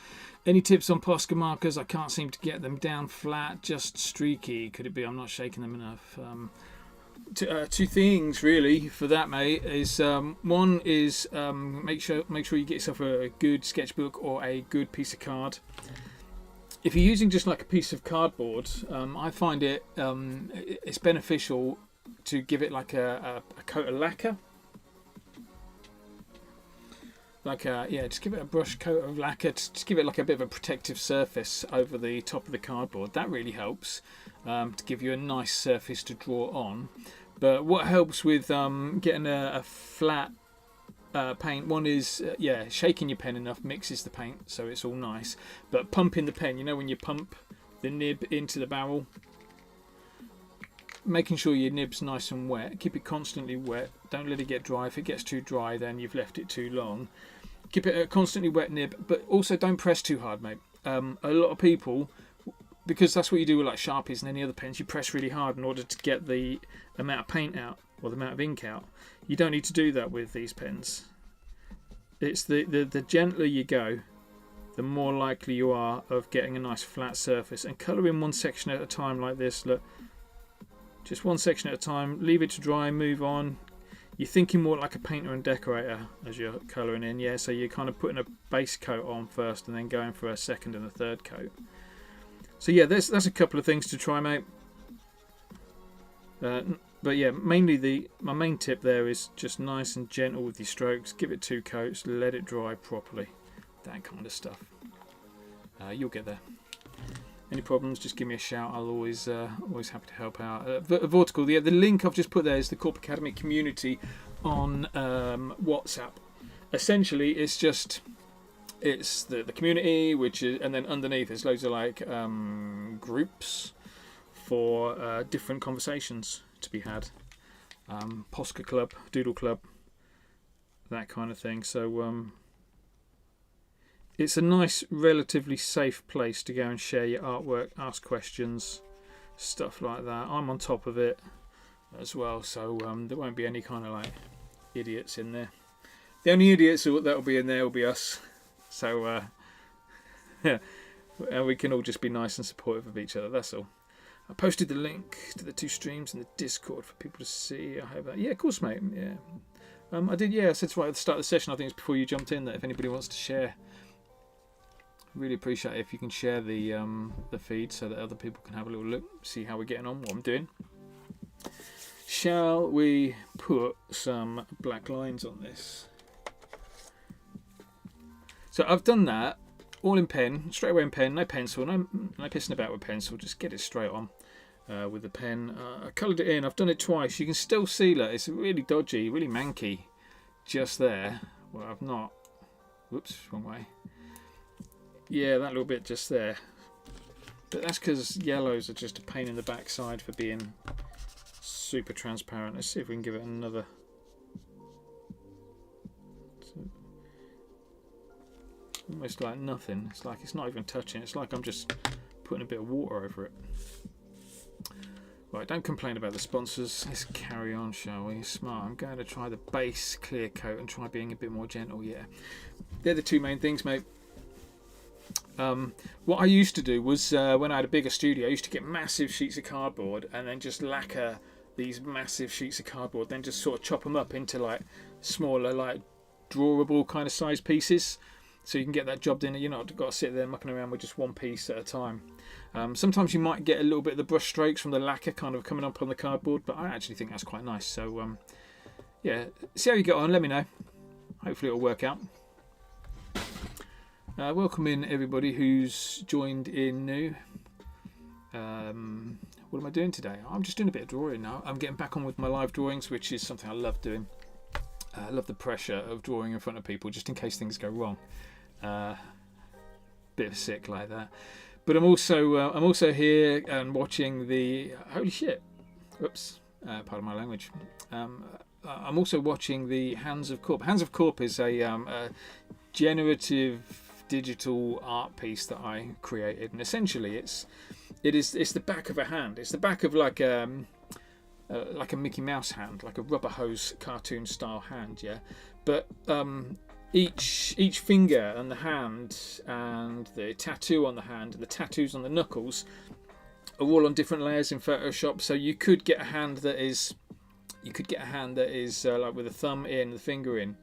any tips on Posca markers? I can't seem to get them down flat, just streaky. Could it be I'm not shaking them enough? Two things really for that, mate. Is one is make sure you get yourself a good sketchbook or a good piece of card. If you're using just like a piece of cardboard, I find it's beneficial to give it like a coat of lacquer. Just give it a brush coat of lacquer. Just give it like a bit of a protective surface over the top of the cardboard. That really helps to give you a nice surface to draw on. But what helps with getting a flat paint, one is shaking your pen enough mixes the paint so it's all nice. But pumping the pen, you know when you pump the nib into the barrel, making sure your nib's nice and wet. Keep it constantly wet. Don't let it get dry. If it gets too dry, then you've left it too long. keep it a constantly wet nib, but also don't press too hard, mate. A lot of people, because that's what you do with like Sharpies and any other pens, you press really hard in order to get the amount of paint out or the amount of ink out. You don't need to do that with these pens. It's the gentler you go, the more likely you are of getting a nice flat surface. And colour in one section at a time like this. Look, just one section at a time. Leave it to dry, move on. You're thinking more like a painter and decorator as you're colouring in, yeah. So you're kind of putting a base coat on first and then going for a second and a third coat. So yeah, that's a couple of things to try, mate. But yeah, mainly my main tip there is just nice and gentle with your strokes. Give it 2 coats, let it dry properly. That kind of stuff. You'll get there. Any problems, just give me a shout. I'll always happy to help out. Vortical, the link I've just put there is the Korp Academy community on WhatsApp. Essentially, it's the community, which is, and then underneath there's loads of like groups for different conversations to be had. Posca Club, Doodle Club, that kind of thing. So it's a nice, relatively safe place to go and share your artwork, ask questions, stuff like that. I'm on top of it as well, so there won't be any kind of like idiots in there. The only idiots that will be in there will be us. So yeah, and we can all just be nice and supportive of each other. That's all. I posted the link to the 2 streams in the Discord for people to see. I hope that. Yeah, of course, mate. Yeah, I did. Yeah, I said right at the start of the session. I think it's before you jumped in that if anybody wants to share. Really appreciate it if you can share the feed so that other people can have a little look, see how we're getting on, what I'm doing. Shall we put some black lines on this? So I've done that all in pen, straight away in pen, no pencil, no pissing about with pencil, just get it straight on with the pen. I coloured it in, I've done it twice. You can still see that it's really dodgy, really manky just there. Well, I've not, whoops, wrong way. Yeah, that little bit just there. But that's because yellows are just a pain in the backside for being super transparent. Let's see if we can give it another. Almost like nothing. It's like it's not even touching. It's like I'm just putting a bit of water over it. Right, don't complain about the sponsors. Let's carry on, shall we? Smart. I'm going to try the base clear coat and try being a bit more gentle. Yeah, they're the 2 main things, mate. What I used to do was when I had a bigger studio, I used to get massive sheets of cardboard and then just lacquer these massive sheets of cardboard, then just sort of chop them up into like smaller, like drawable kind of size pieces, so you can get that job done. You're not got to sit there mucking around with just one piece at a time. Sometimes you might get a little bit of the brush strokes from the lacquer kind of coming up on the cardboard, but I actually think that's quite nice. So yeah, see how you get on. Let me know. Hopefully it'll work out. Welcome in everybody who's joined in new. What am I doing today? I'm just doing a bit of drawing now. I'm getting back on with my live drawings, which is something I love doing. I love the pressure of drawing in front of people just in case things go wrong. Bit of sick like that. But I'm also here and watching the holy shit. Oops, pardon my language. I'm also watching the Hands of Korp. Hands of Korp is a generative digital art piece that I created, and essentially it's the back of a hand. It's the back of like a Mickey Mouse hand, like a rubber hose cartoon style hand, yeah. But each finger and the hand and the tattoo on the hand and the tattoos on the knuckles are all on different layers in Photoshop. So you could get a hand that is like with the thumb in, the finger in,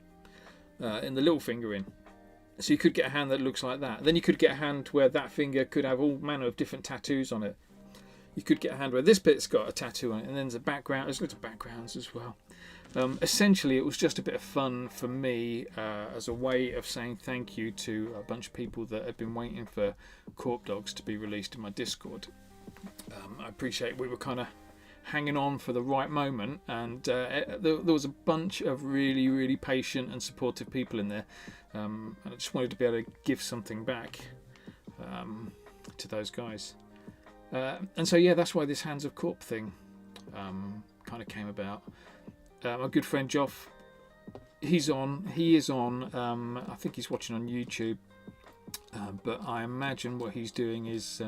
and the little finger in. So you could get a hand that looks like that. Then you could get a hand where that finger could have all manner of different tattoos on it. You could get a hand where this bit's got a tattoo on it, and then there's a background. There's lots of backgrounds as well. Essentially, it was just a bit of fun for me as a way of saying thank you to a bunch of people that had been waiting for Korp Dogs to be released in my Discord. I appreciate we were kind of hanging on for the right moment, and there was a bunch of really, really patient and supportive people in there. And I just wanted to be able to give something back to those guys. And so yeah, that's why this Hands of Korp thing kind of came about. My good friend Joff He is on. I think he's watching on YouTube. But I imagine what he's doing is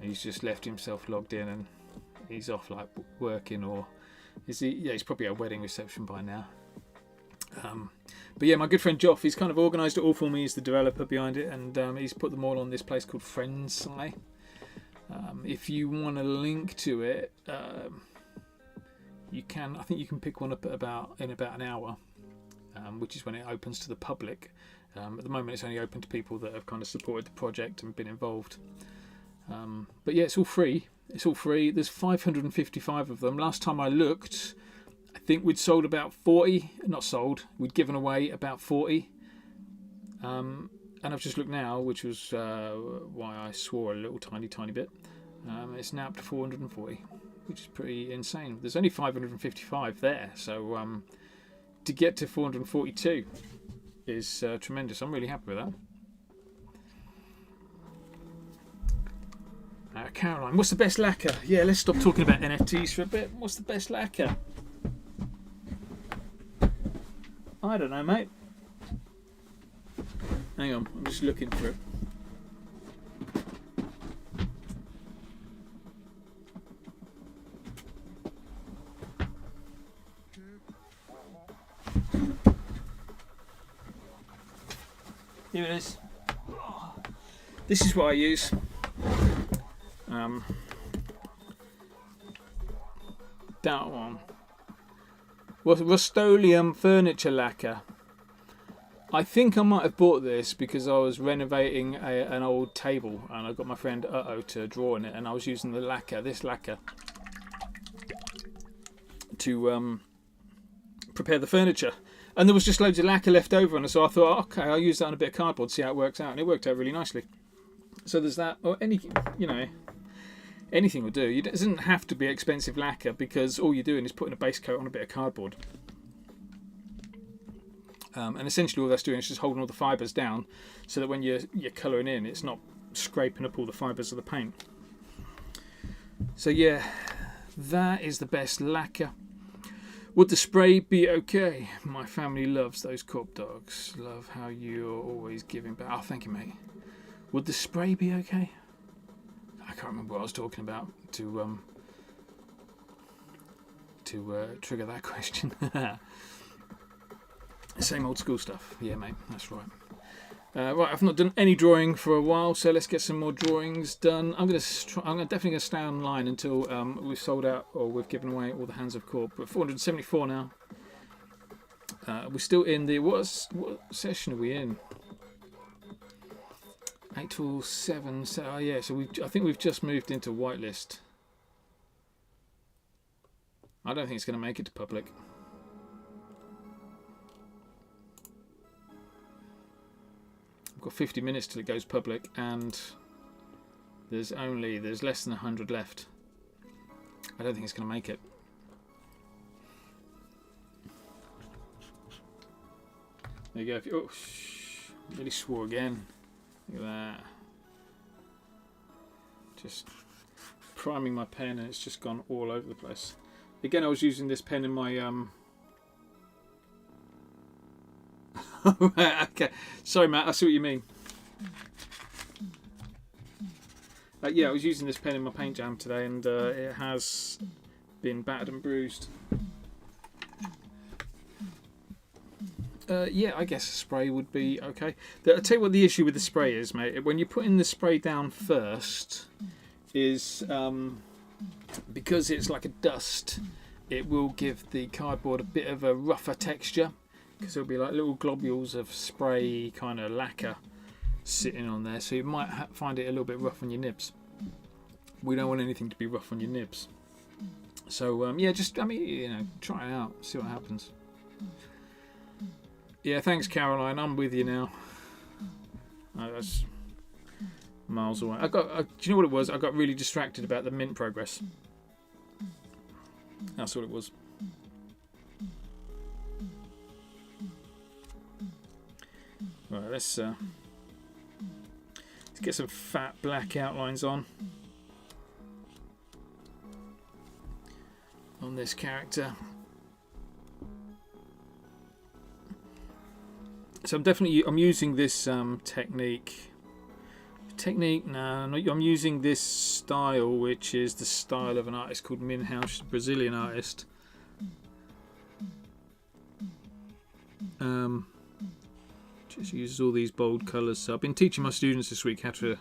he's just left himself logged in and he's off like working, or is he? Yeah, he's probably at a wedding reception by now. But yeah, my good friend Joff, he's kind of organised it all for me. He's the developer behind it, and he's put them all on this place called Friendsci. If you want a link to it, you can. I think you can pick one up in about an hour, which is when it opens to the public. At the moment, it's only open to people that have kind of supported the project and been involved. But yeah, it's all free. It's all free. There's 555 of them. Last time I looked, I think we'd sold about 40. Not sold. We'd given away about 40. And I've just looked now, which was why I swore a little tiny bit. It's now up to 440, which is pretty insane. There's only 555 there, so to get to 442 is tremendous. I'm really happy with that. Caroline, what's the best lacquer? Yeah, let's stop talking about NFTs for a bit. What's the best lacquer? I don't know, mate. Hang on, I'm just looking for it. Here it is. This is what I use. That one. Rust-Oleum furniture lacquer. I think I might have bought this because I was renovating an old table and I got my friend to draw on it, and I was using the lacquer, this lacquer, to prepare the furniture. And there was just loads of lacquer left over, and so I thought, okay, I'll use that on a bit of cardboard, see how it works out, and it worked out really nicely. So there's that, or anything will do. It doesn't have to be expensive lacquer, because all you're doing is putting a base coat on a bit of cardboard. And essentially all that's doing is just holding all the fibres down, so that when you're colouring in, it's not scraping up all the fibres of the paint. So yeah, that is the best lacquer. Would the spray be okay? My family loves those Korp dogs. Love how you're always giving back. Oh, thank you, mate. Would the spray be okay? I can't remember what I was talking about to trigger that question. Same old school stuff. Yeah, mate, that's right. Right, I've not done any drawing for a while, so let's get some more drawings done. I'm definitely going to stay online until we've sold out or we've given away all the Hands of Korp. We're 474 now. We're still in the what session are we in? 8 till 7. So yeah, so I think we've just moved into whitelist. I don't think it's going to make it to public. I've got 50 minutes till it goes public, and there's less than 100 left. I don't think it's going to make it. There you go. Really swore again. Look at that. Just priming my pen, and it's just gone all over the place. Again, I was using this pen in my okay, sorry Matt, I see what you mean. Yeah, I was using this pen in my paint jam today, and it has been battered and bruised. Yeah, I guess a spray would be okay. I'll tell you what the issue with the spray is, mate. When you're putting the spray down first, is because it's like a dust, it will give the cardboard a bit of a rougher texture, because there'll be like little globules of spray kind of lacquer sitting on there, so you might find it a little bit rough on your nibs. We don't want anything to be rough on your nibs. So yeah, just try it out, see what happens. Yeah, thanks Caroline, I'm with you now. That's miles away. Do you know what it was? I got really distracted about the mint progress. That's what it was. Right, let's get some fat black outlines on this character. So I'm using this technique. No, I'm using this style, which is the style of an artist called Minhao, a Brazilian artist. Just uses all these bold colours. So I've been teaching my students this week how to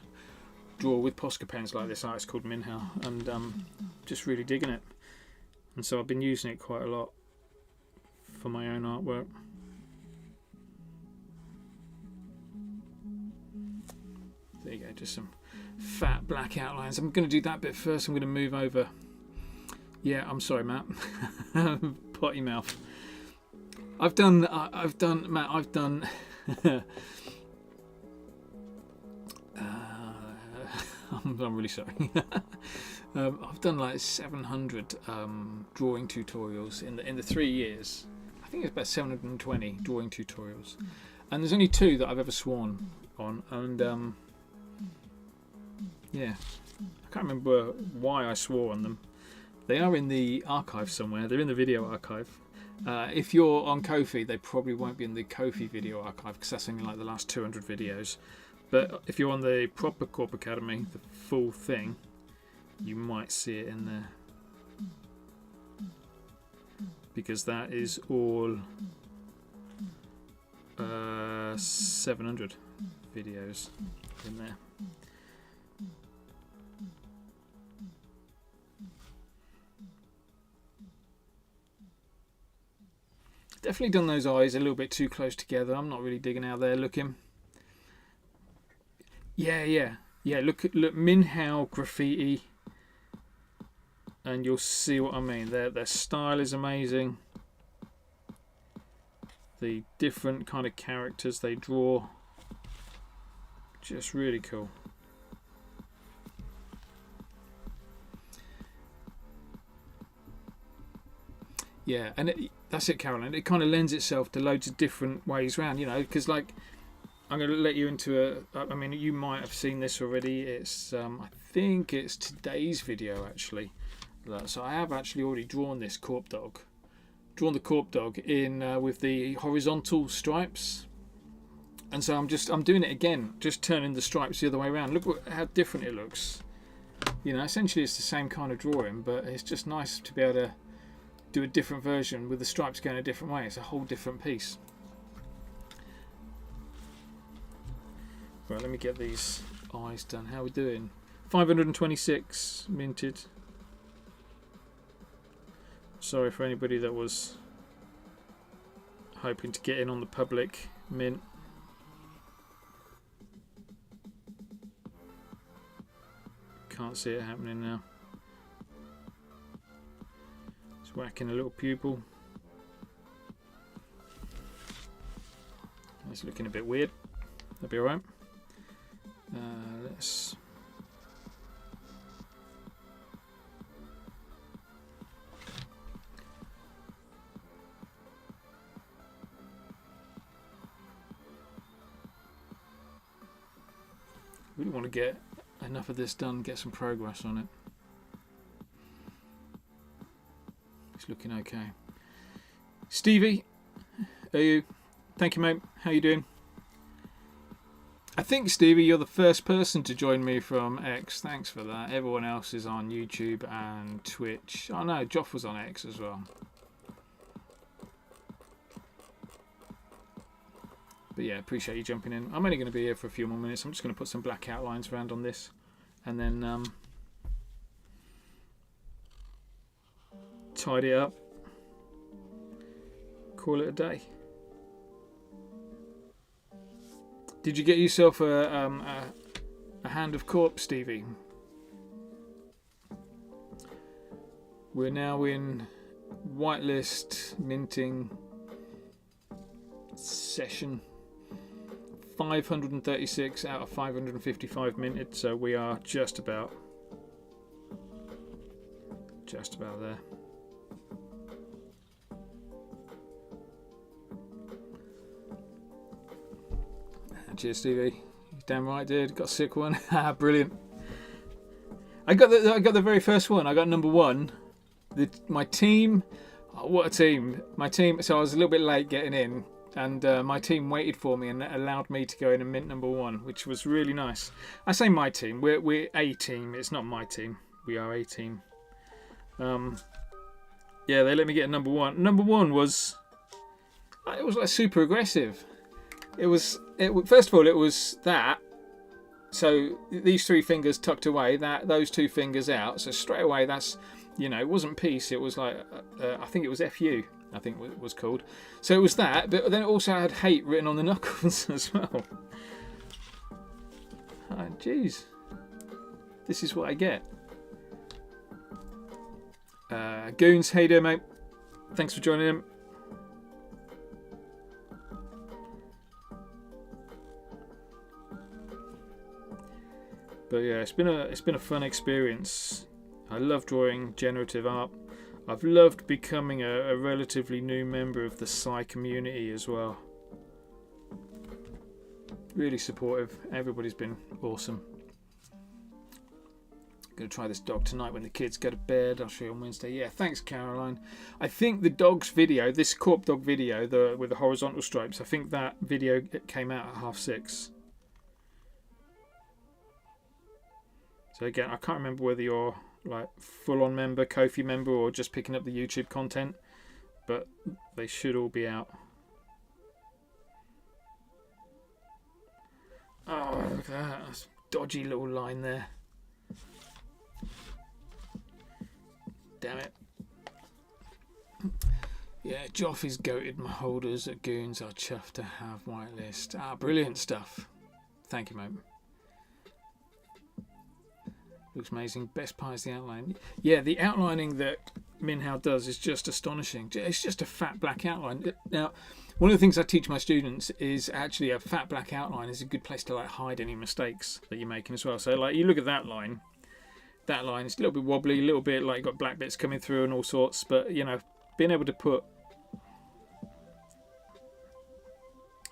draw with Posca pens like this artist called Minhao, and just really digging it. And so I've been using it quite a lot for my own artwork. There you go, just some fat black outlines. I'm going to do that bit first. I'm going to move over. Yeah, I'm sorry, Matt. Potty mouth. I've done. I'm really sorry. I've done like 700 drawing tutorials in the 3 years. I think it's about 720 drawing tutorials, and there's only 2 that I've ever sworn on. And yeah, I can't remember why I swore on them. They are in the archive somewhere. They're in the video archive. If you're on Ko-fi, they probably won't be in the Ko-fi video archive because that's only like the last 200 videos. But if you're on the proper Korp Academy, the full thing, you might see it in there. Because that is all 700 videos in there. Definitely done those eyes a little bit too close together. I'm not really digging how they're looking. Yeah. Look Minhao graffiti, and you'll see what I mean. Their style is amazing. The different kind of characters they draw, just really cool. Yeah, and that's it, Caroline. It kind of lends itself to loads of different ways around, you know, because like I'm going to let you into I mean, you might have seen this already. It's I think it's today's video actually. So I have actually already drawn this Korp dog. Drawn the Korp dog in with the horizontal stripes, and so I'm doing it again, just turning the stripes the other way around. Look how different it looks. You know, essentially it's the same kind of drawing, but it's just nice to be able to do a different version with the stripes going a different way. It's a whole different piece. Right, let me get these eyes done. How are we doing? 526 minted. Sorry for anybody that was hoping to get in on the public mint. Can't see it happening now. Just whacking a little pupil. It's looking a bit weird. That'll be alright. Let's really want to get enough of this done, get some progress on it. It's looking okay. Stevie, are you? Thank you, mate. How you doing? I think, Stevie, you're the first person to join me from X. Thanks for that. Everyone else is on YouTube and Twitch. Oh no, Joff was on X as well. But yeah, appreciate you jumping in. I'm only going to be here for a few more minutes. I'm just going to put some black outlines around on this, and then tidy it up. Call it a day. Did you get yourself a Hand of Korp, Stevie? We're now in whitelist minting session 536 out of 555 minted, so we are just about there. Cheers, Stevie. You're damn right, dude. Got a sick one. Brilliant. I got the very first one. I got number 1. My team. Oh, what a team! My team. So I was a little bit late getting in. and my team waited for me and allowed me to go in and mint number 1, which was really nice. I say my team, we're a team. It's not my team. We are a team. Yeah, they let me get a number 1. Number 1 was, it was like super aggressive. First of all, it was that. So these 3 fingers tucked away, those 2 fingers out. So straight away, that's, it wasn't peace. It was like, I think it was FU. I think it was called. So it was that, but then it also had hate written on the knuckles as well. Oh, jeez. This is what I get. Goons, how you doing, mate? Thanks for joining in. But yeah, it's been a fun experience. I love drawing generative art. I've loved becoming a relatively new member of the Psy community as well. Really supportive. Everybody's been awesome. Going to try this dog tonight when the kids go to bed. I'll show you on Wednesday. Yeah, thanks, Caroline. I think the dog's video, this Korp dog video, with the horizontal stripes, I think that video came out at 6:30. So again, I can't remember whether you're like full-on member, Ko-fi member, or just picking up the YouTube content, but they should all be out. Oh, look at that. That's a dodgy little line there. Damn it. Yeah, Joff is goated. My holders at Goons are chuffed to have whitelist. Ah, brilliant stuff. Thank you, mate. Looks amazing. Best part is the outline. Yeah, the outlining that Minhao does is just astonishing. It's just a fat black outline. Now, one of the things I teach my students is actually a fat black outline is a good place to like hide any mistakes that you're making as well. So like you look at that line is a little bit wobbly, a little bit like you've got black bits coming through and all sorts, but being able to put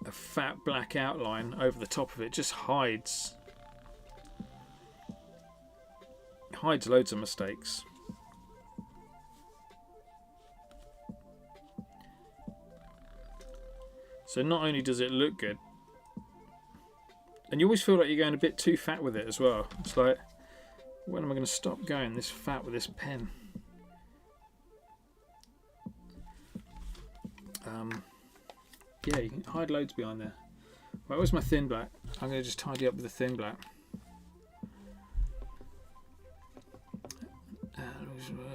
a fat black outline over the top of it just hides loads of mistakes. So not only does it look good, and you always feel like you're going a bit too fat with it as well. It's like, when am I going to stop going this fat with this pen? Yeah, you can hide loads behind there. Right, where's my thin black? I'm going to just tidy up with the thin black.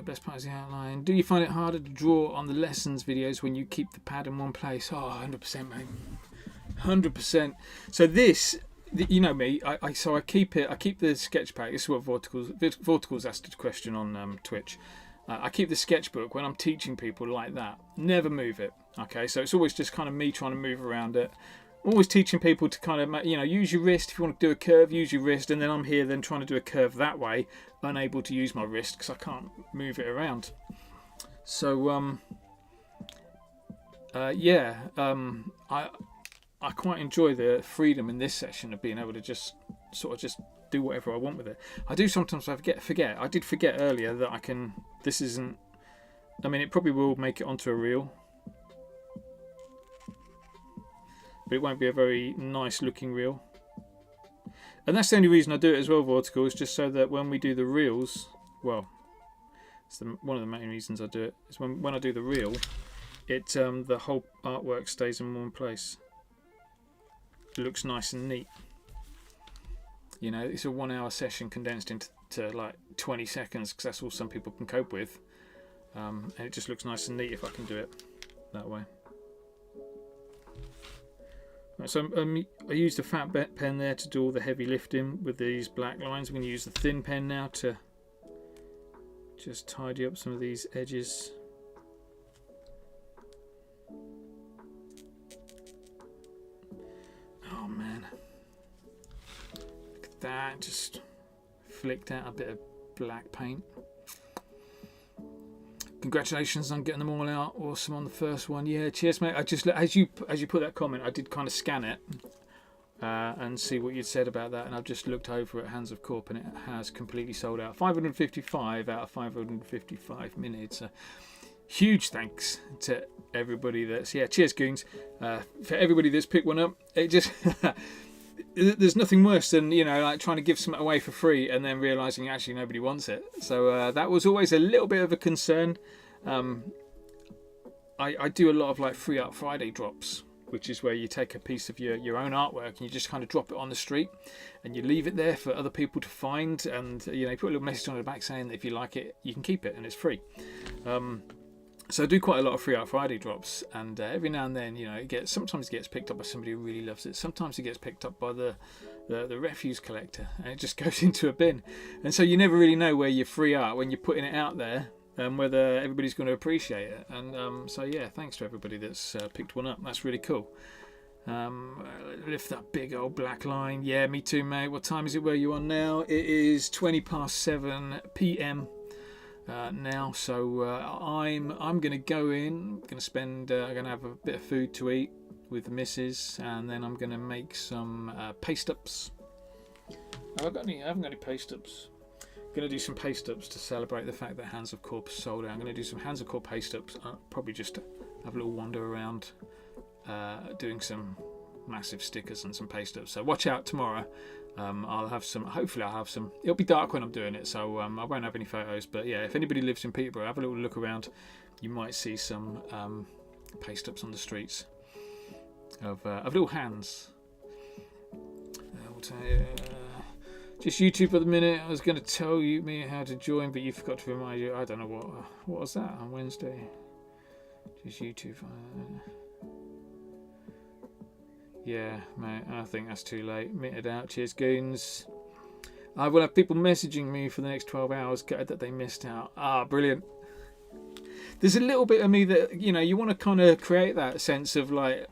Best part is the outline. Do you find it harder to draw on the lessons videos when you keep the pad in one place? Oh, 100%, mate. 100%. So this, you know me, I keep it. I keep the sketch pack. This is what Vorticals asked a question on Twitch. I keep the sketchbook when I'm teaching people like that. Never move it. Okay, so it's always just kind of me trying to move around it. Always teaching people to kind of, use your wrist. If you want to do a curve, use your wrist. And then I'm here then trying to do a curve that way, unable to use my wrist because I can't move it around. So, I quite enjoy the freedom in this session of being able to just do whatever I want with it. I do sometimes forget. I did forget earlier that I can, it probably will make it onto a reel. But it won't be a very nice looking reel. And that's the only reason I do it as well, Vortical, is just so that when we do the reels, well, it's one of the main reasons I do it, is when I do the reel, the whole artwork stays in one place. It looks nice and neat. It's a 1 hour session condensed into like 20 seconds because that's all some people can cope with. And it just looks nice and neat if I can do it that way. Right, so I used a fat pen there to do all the heavy lifting with these black lines. I'm going to use the thin pen now to just tidy up some of these edges. Oh man, look at that, just flicked out a bit of black paint. Congratulations on getting them all out. Awesome on the first one. Yeah, cheers, mate. I just, as you put that comment, I did kind of scan it and see what you'd said about that, and I've just looked over at Hands of Korp, and it has completely sold out. 555 out of 555 minutes. huge thanks to everybody that's cheers goons, for everybody that's picked one up. It just there's nothing worse than like trying to give something away for free and then realizing actually nobody wants it. So that was always a little bit of a concern. I do a lot of like Free Art Friday drops, which is where you take a piece of your own artwork and you just kind of drop it on the street and you leave it there for other people to find, and you put a little message on the back saying that if you like it you can keep it and it's free. So I do quite a lot of Free Art Friday drops, and every now and then sometimes it gets picked up by somebody who really loves it, sometimes it gets picked up by the refuse collector and it just goes into a bin, and so you never really know where your free art, when you're putting it out there, whether everybody's going to appreciate it. And so thanks to everybody that's picked one up. That's really cool. Lift that big old black line. Yeah, me too, mate. What time is it where you are now? It is 7 p.m. Now, so I'm going to go in. I'm going to have a bit of food to eat with the missus, and then I'm going to make some paste ups. I haven't got any paste ups. Going to do some paste ups to celebrate the fact that Hands of Korp sold out. I'm going to do some Hands of Korp paste ups. I'll probably just have a little wander around doing some massive stickers and some paste ups. So watch out tomorrow. I'll have some. Hopefully I'll have some. It'll be dark when I'm doing it, so I won't have any photos. But yeah, if anybody lives in Peterborough, have a little look around. You might see some paste ups on the streets of little hands. Just YouTube at the minute. I was going to tell me how to join, but you forgot to remind you. I don't know what was that on Wednesday. Just YouTube. Yeah, mate. I think that's too late. Mitted out. Cheers, goons. I will have people messaging me for the next 12 hours that they missed out. Brilliant. There's a little bit of me that you want to kind of create that sense of like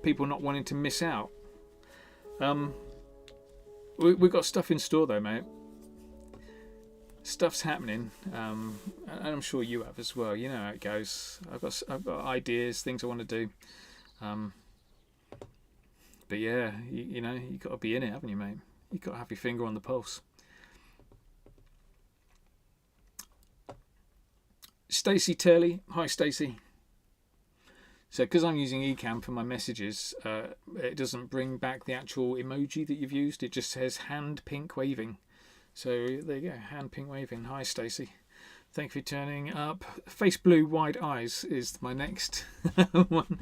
people not wanting to miss out. We've got stuff in store though, mate. Stuff's happening, and I'm sure you have as well. You know how it goes. I've got ideas, things I want to do. But yeah, you got to be in it, haven't you, mate? You got to have your finger on the pulse. Stacey Turley, hi Stacey. So because I'm using Ecamm for my messages, it doesn't bring back the actual emoji that you've used. It just says hand pink waving. So there you go, hand pink waving. Hi Stacey. Thank you for turning up. Face blue, wide eyes is my next one.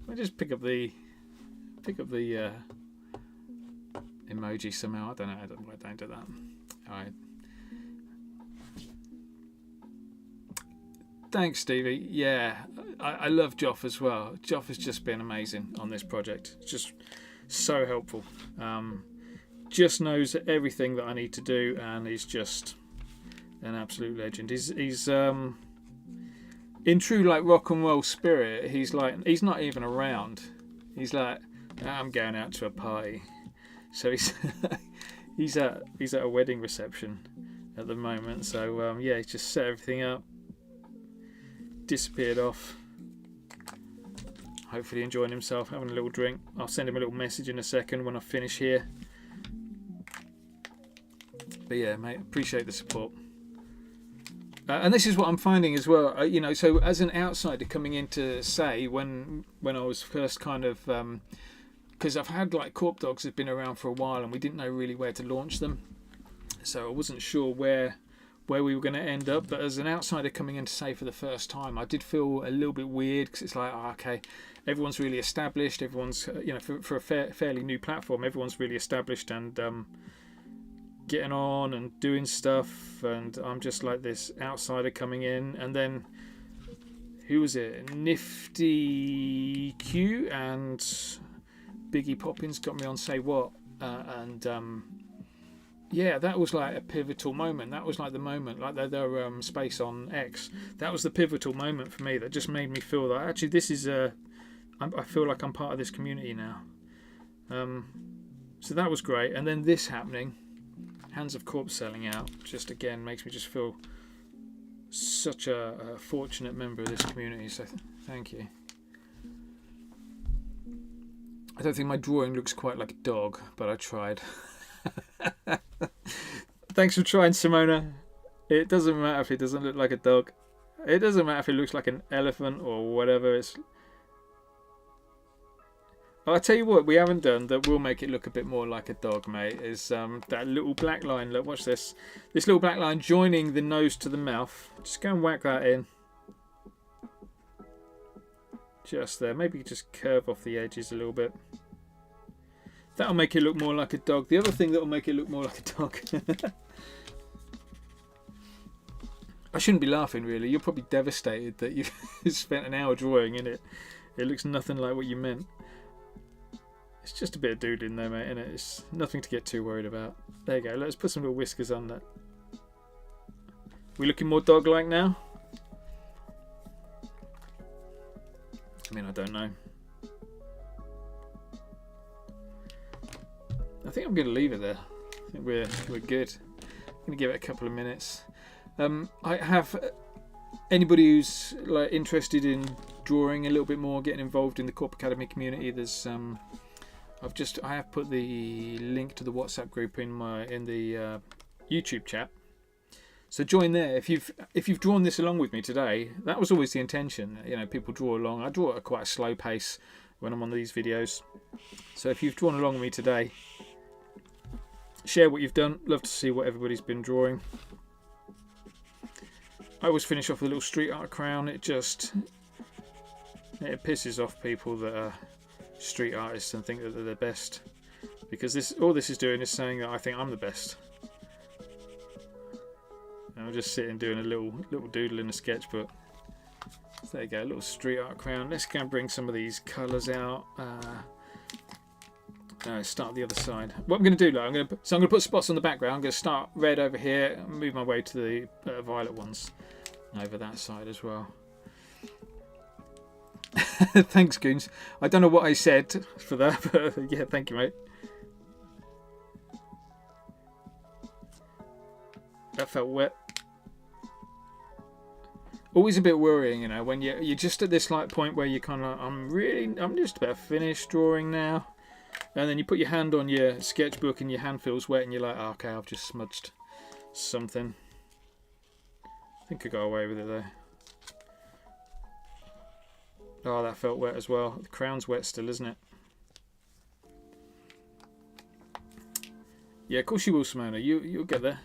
I'll just pick up the emoji somehow. I don't know why I don't do that. Alright. Thanks, Stevie. Yeah, I love Joff as well. Joff has just been amazing on this project. Just so helpful. Just knows everything that I need to do, and he's just an absolute legend. He's in true like rock and roll spirit. He's not even around. He's like, I'm going out to a party. So he's at a wedding reception at the moment. So he's just set everything up. Disappeared off, hopefully enjoying himself, having a little drink. I'll send him a little message in a second when I finish here. But yeah, mate, appreciate the support. And this is what I'm finding as well. So as an outsider coming in to say, when I was first kind of, because I've had like Korp dogs have been around for a while, and we didn't know really where to launch them, so I wasn't sure where we were going to end up. But as an outsider coming in to say for the first time, I did feel a little bit weird, because it's like, okay, everyone's really established, everyone's for a fairly new platform, everyone's really established and getting on and doing stuff, and I'm just like this outsider coming in. And then who was it, Nifty Q and Biggie Poppins got me on Say What, yeah, that was like a pivotal moment. That was like the moment, like their space on X. That was the pivotal moment for me. That just made me feel that actually this is I feel like I'm part of this community now. So that was great. And then this happening, Hands of Korp selling out, just again makes me just feel such a fortunate member of this community. So thank you. I don't think my drawing looks quite like a dog, but I tried. Thanks for trying, Simona. It doesn't matter if it doesn't look like a dog. It doesn't matter if it looks like an elephant or whatever. I'll tell you what we haven't done that will make it look a bit more like a dog, mate, is that little black line. Look, watch this. This little black line joining the nose to the mouth. Just go and whack that in. Just there. Maybe just curve off the edges a little bit. That'll make it look more like a dog. The other thing that'll make it look more like a dog. I shouldn't be laughing, really. You're probably devastated that you've spent an hour drawing and it looks nothing like what you meant. It's just a bit of doodling there, mate, isn't it? It's nothing to get too worried about. There you go. Let's put some little whiskers on that. We looking more dog-like now? I mean, I don't know. I think I'm going to leave it there. I think we're good. I'm going to give it a couple of minutes. I have anybody who's like interested in drawing a little bit more, getting involved in the Korp Academy community. There's I have put the link to the WhatsApp group in the YouTube chat. So join there. If you've drawn this along with me today, that was always the intention. You know, people draw along. I draw at quite a slow pace when I'm on these videos. So if you've drawn along with me today, share what you've done. Love to see what everybody's been drawing. I always finish off with a little street art crown. It pisses off people that are street artists and think that they're the best, because all this is doing is saying that I think I'm the best. And I'm just sitting doing a little doodle in a sketchbook. So there you go, a little street art crown. Let's go and bring some of these colours out. Start the other side. What I'm going to do, I'm going to put spots on the background. I'm going to start red over here and move my way to the violet ones over that side as well. Thanks, Goons. I don't know what I said for that, but yeah, thank you, mate. That felt wet. Always a bit worrying, you know, when you're just at this like point where you kind of, I'm just about finished drawing now. And then you put your hand on your sketchbook and your hand feels wet and you're like, oh, okay, I've just smudged something. I think I got away with it there. Oh, that felt wet as well. The crown's wet still, isn't it? Yeah, of course you will, Simona. You'll get there.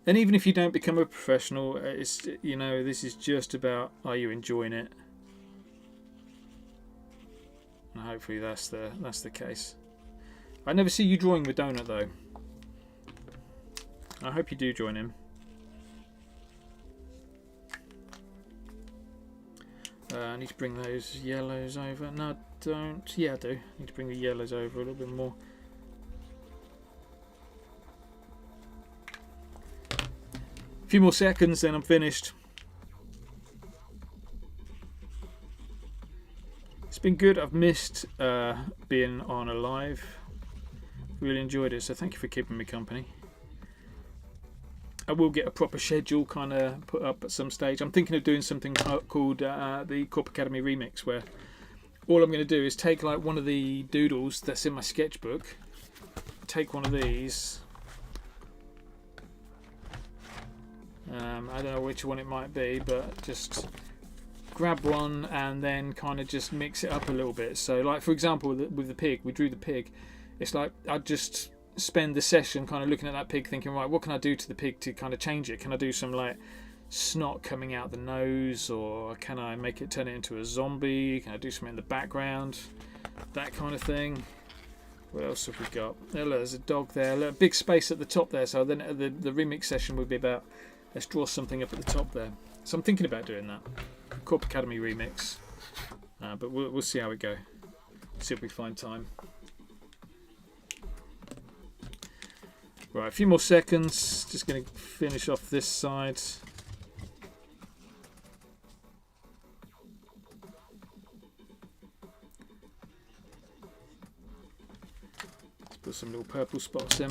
And even if you don't become a professional, it's, you know, this is just about, are you enjoying it? And hopefully that's the case. I never see you drawing with Donut though. I hope you do join him. I need to bring those yellows over. No, I don't. Yeah, I do. I need to bring the yellows over a little bit more. A few more seconds, then I'm finished. It's been good. I've missed being on a live. Really enjoyed it, so thank you for keeping me company. I will get a proper schedule kind of put up at some stage. I'm thinking of doing something called the Korp Academy Remix, where all I'm going to do is take like one of the doodles that's in my sketchbook, take one of these. I don't know which one it might be, but just grab one and then kind of just mix it up a little bit. So like, for example, with the pig, we drew the pig. It's like I'd just spend the session kind of looking at that pig thinking, right, what can I do to the pig to kind of change it? Can I do some like snot coming out the nose, or can I make it turn it into a zombie? Can I do something in the background? That kind of thing. What else have we got? There's a dog there. Look, big space at the top there. So then the remix session would be about, let's draw something up at the top there. So I'm thinking about doing that. Korp Academy Remix. But we'll see how we go. See if we find time. Right, a few more seconds. Just going to finish off this side. Let's put some little purple spots in.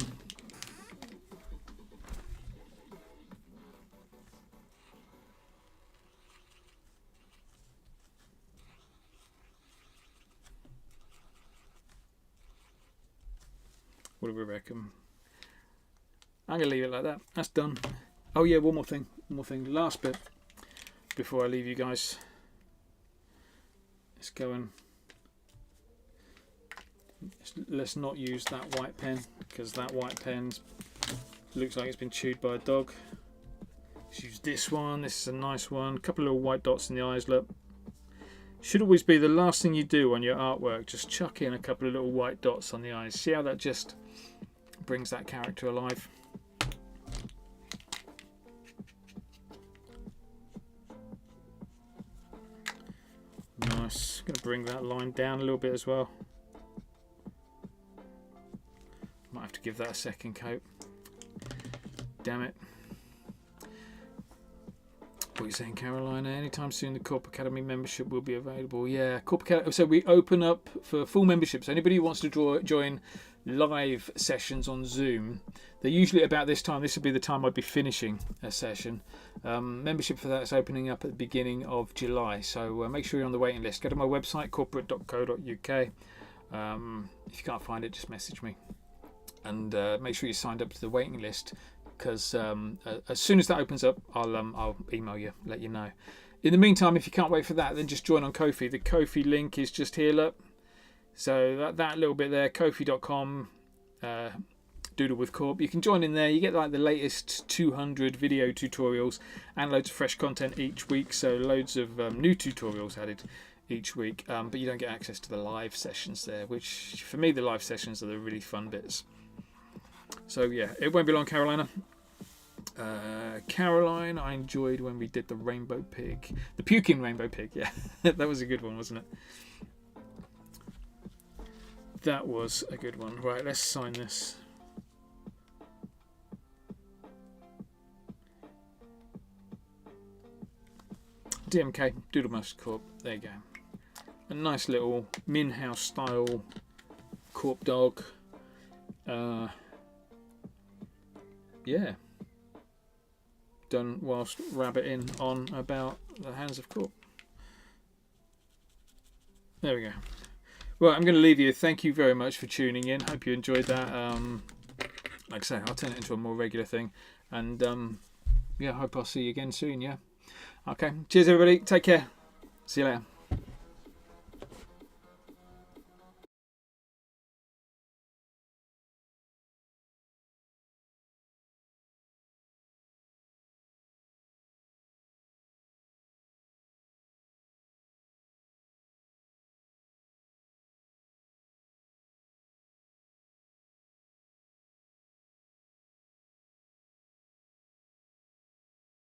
What do we reckon? I'm going to leave it like that. That's done. Oh yeah, one more thing. Last bit before I leave you guys. Let's go and let's not use that white pen, because that white pen looks like it's been chewed by a dog. Let's use this one. This is a nice one. A couple of little white dots in the eyes. Look, should always be the last thing you do on your artwork. Just chuck in a couple of little white dots on the eyes. See how that just brings that character alive. Nice. I'm going to bring that line down a little bit as well. Might have to give that a second coat. Damn it. What are you saying, Carolina? Anytime soon the Korp Academy membership will be available. Yeah, Korp Academy. So we open up for full memberships. Anybody who wants to join live sessions on Zoom, they're usually about this time. This would be the time I'd be finishing a session. Membership for that is opening up at the beginning of July. So make sure you're on the waiting list. Go to my website, corporate.co.uk. If you can't find it, just message me. And make sure you signed up to the waiting list, because as soon as that opens up, I'll email you, let you know. In the meantime, if you can't wait for that, then just join on Ko-fi. The Ko-fi link is just here, look. So that little bit there, kofi.com, Doodle with Korp. You can join in there. You get like the latest 200 video tutorials and loads of fresh content each week. So loads of new tutorials added each week. But you don't get access to the live sessions there, which for me, the live sessions are the really fun bits. So yeah, it won't be long, Carolina. Caroline, I enjoyed when we did the rainbow pig. The puking rainbow pig, yeah. That was a good one, wasn't it? That was a good one. Right, let's sign this. DMK, Doodle Master Korp. There you go. A nice little Min House style Korp dog. Yeah. Done whilst rabbiting on about the Hands of Korp. There we go. Well, I'm going to leave you. Thank you very much for tuning in. Hope you enjoyed that. Like I say, I'll turn it into a more regular thing. And yeah, I hope I'll see you again soon, yeah? Okay. Cheers, everybody. Take care. See you later.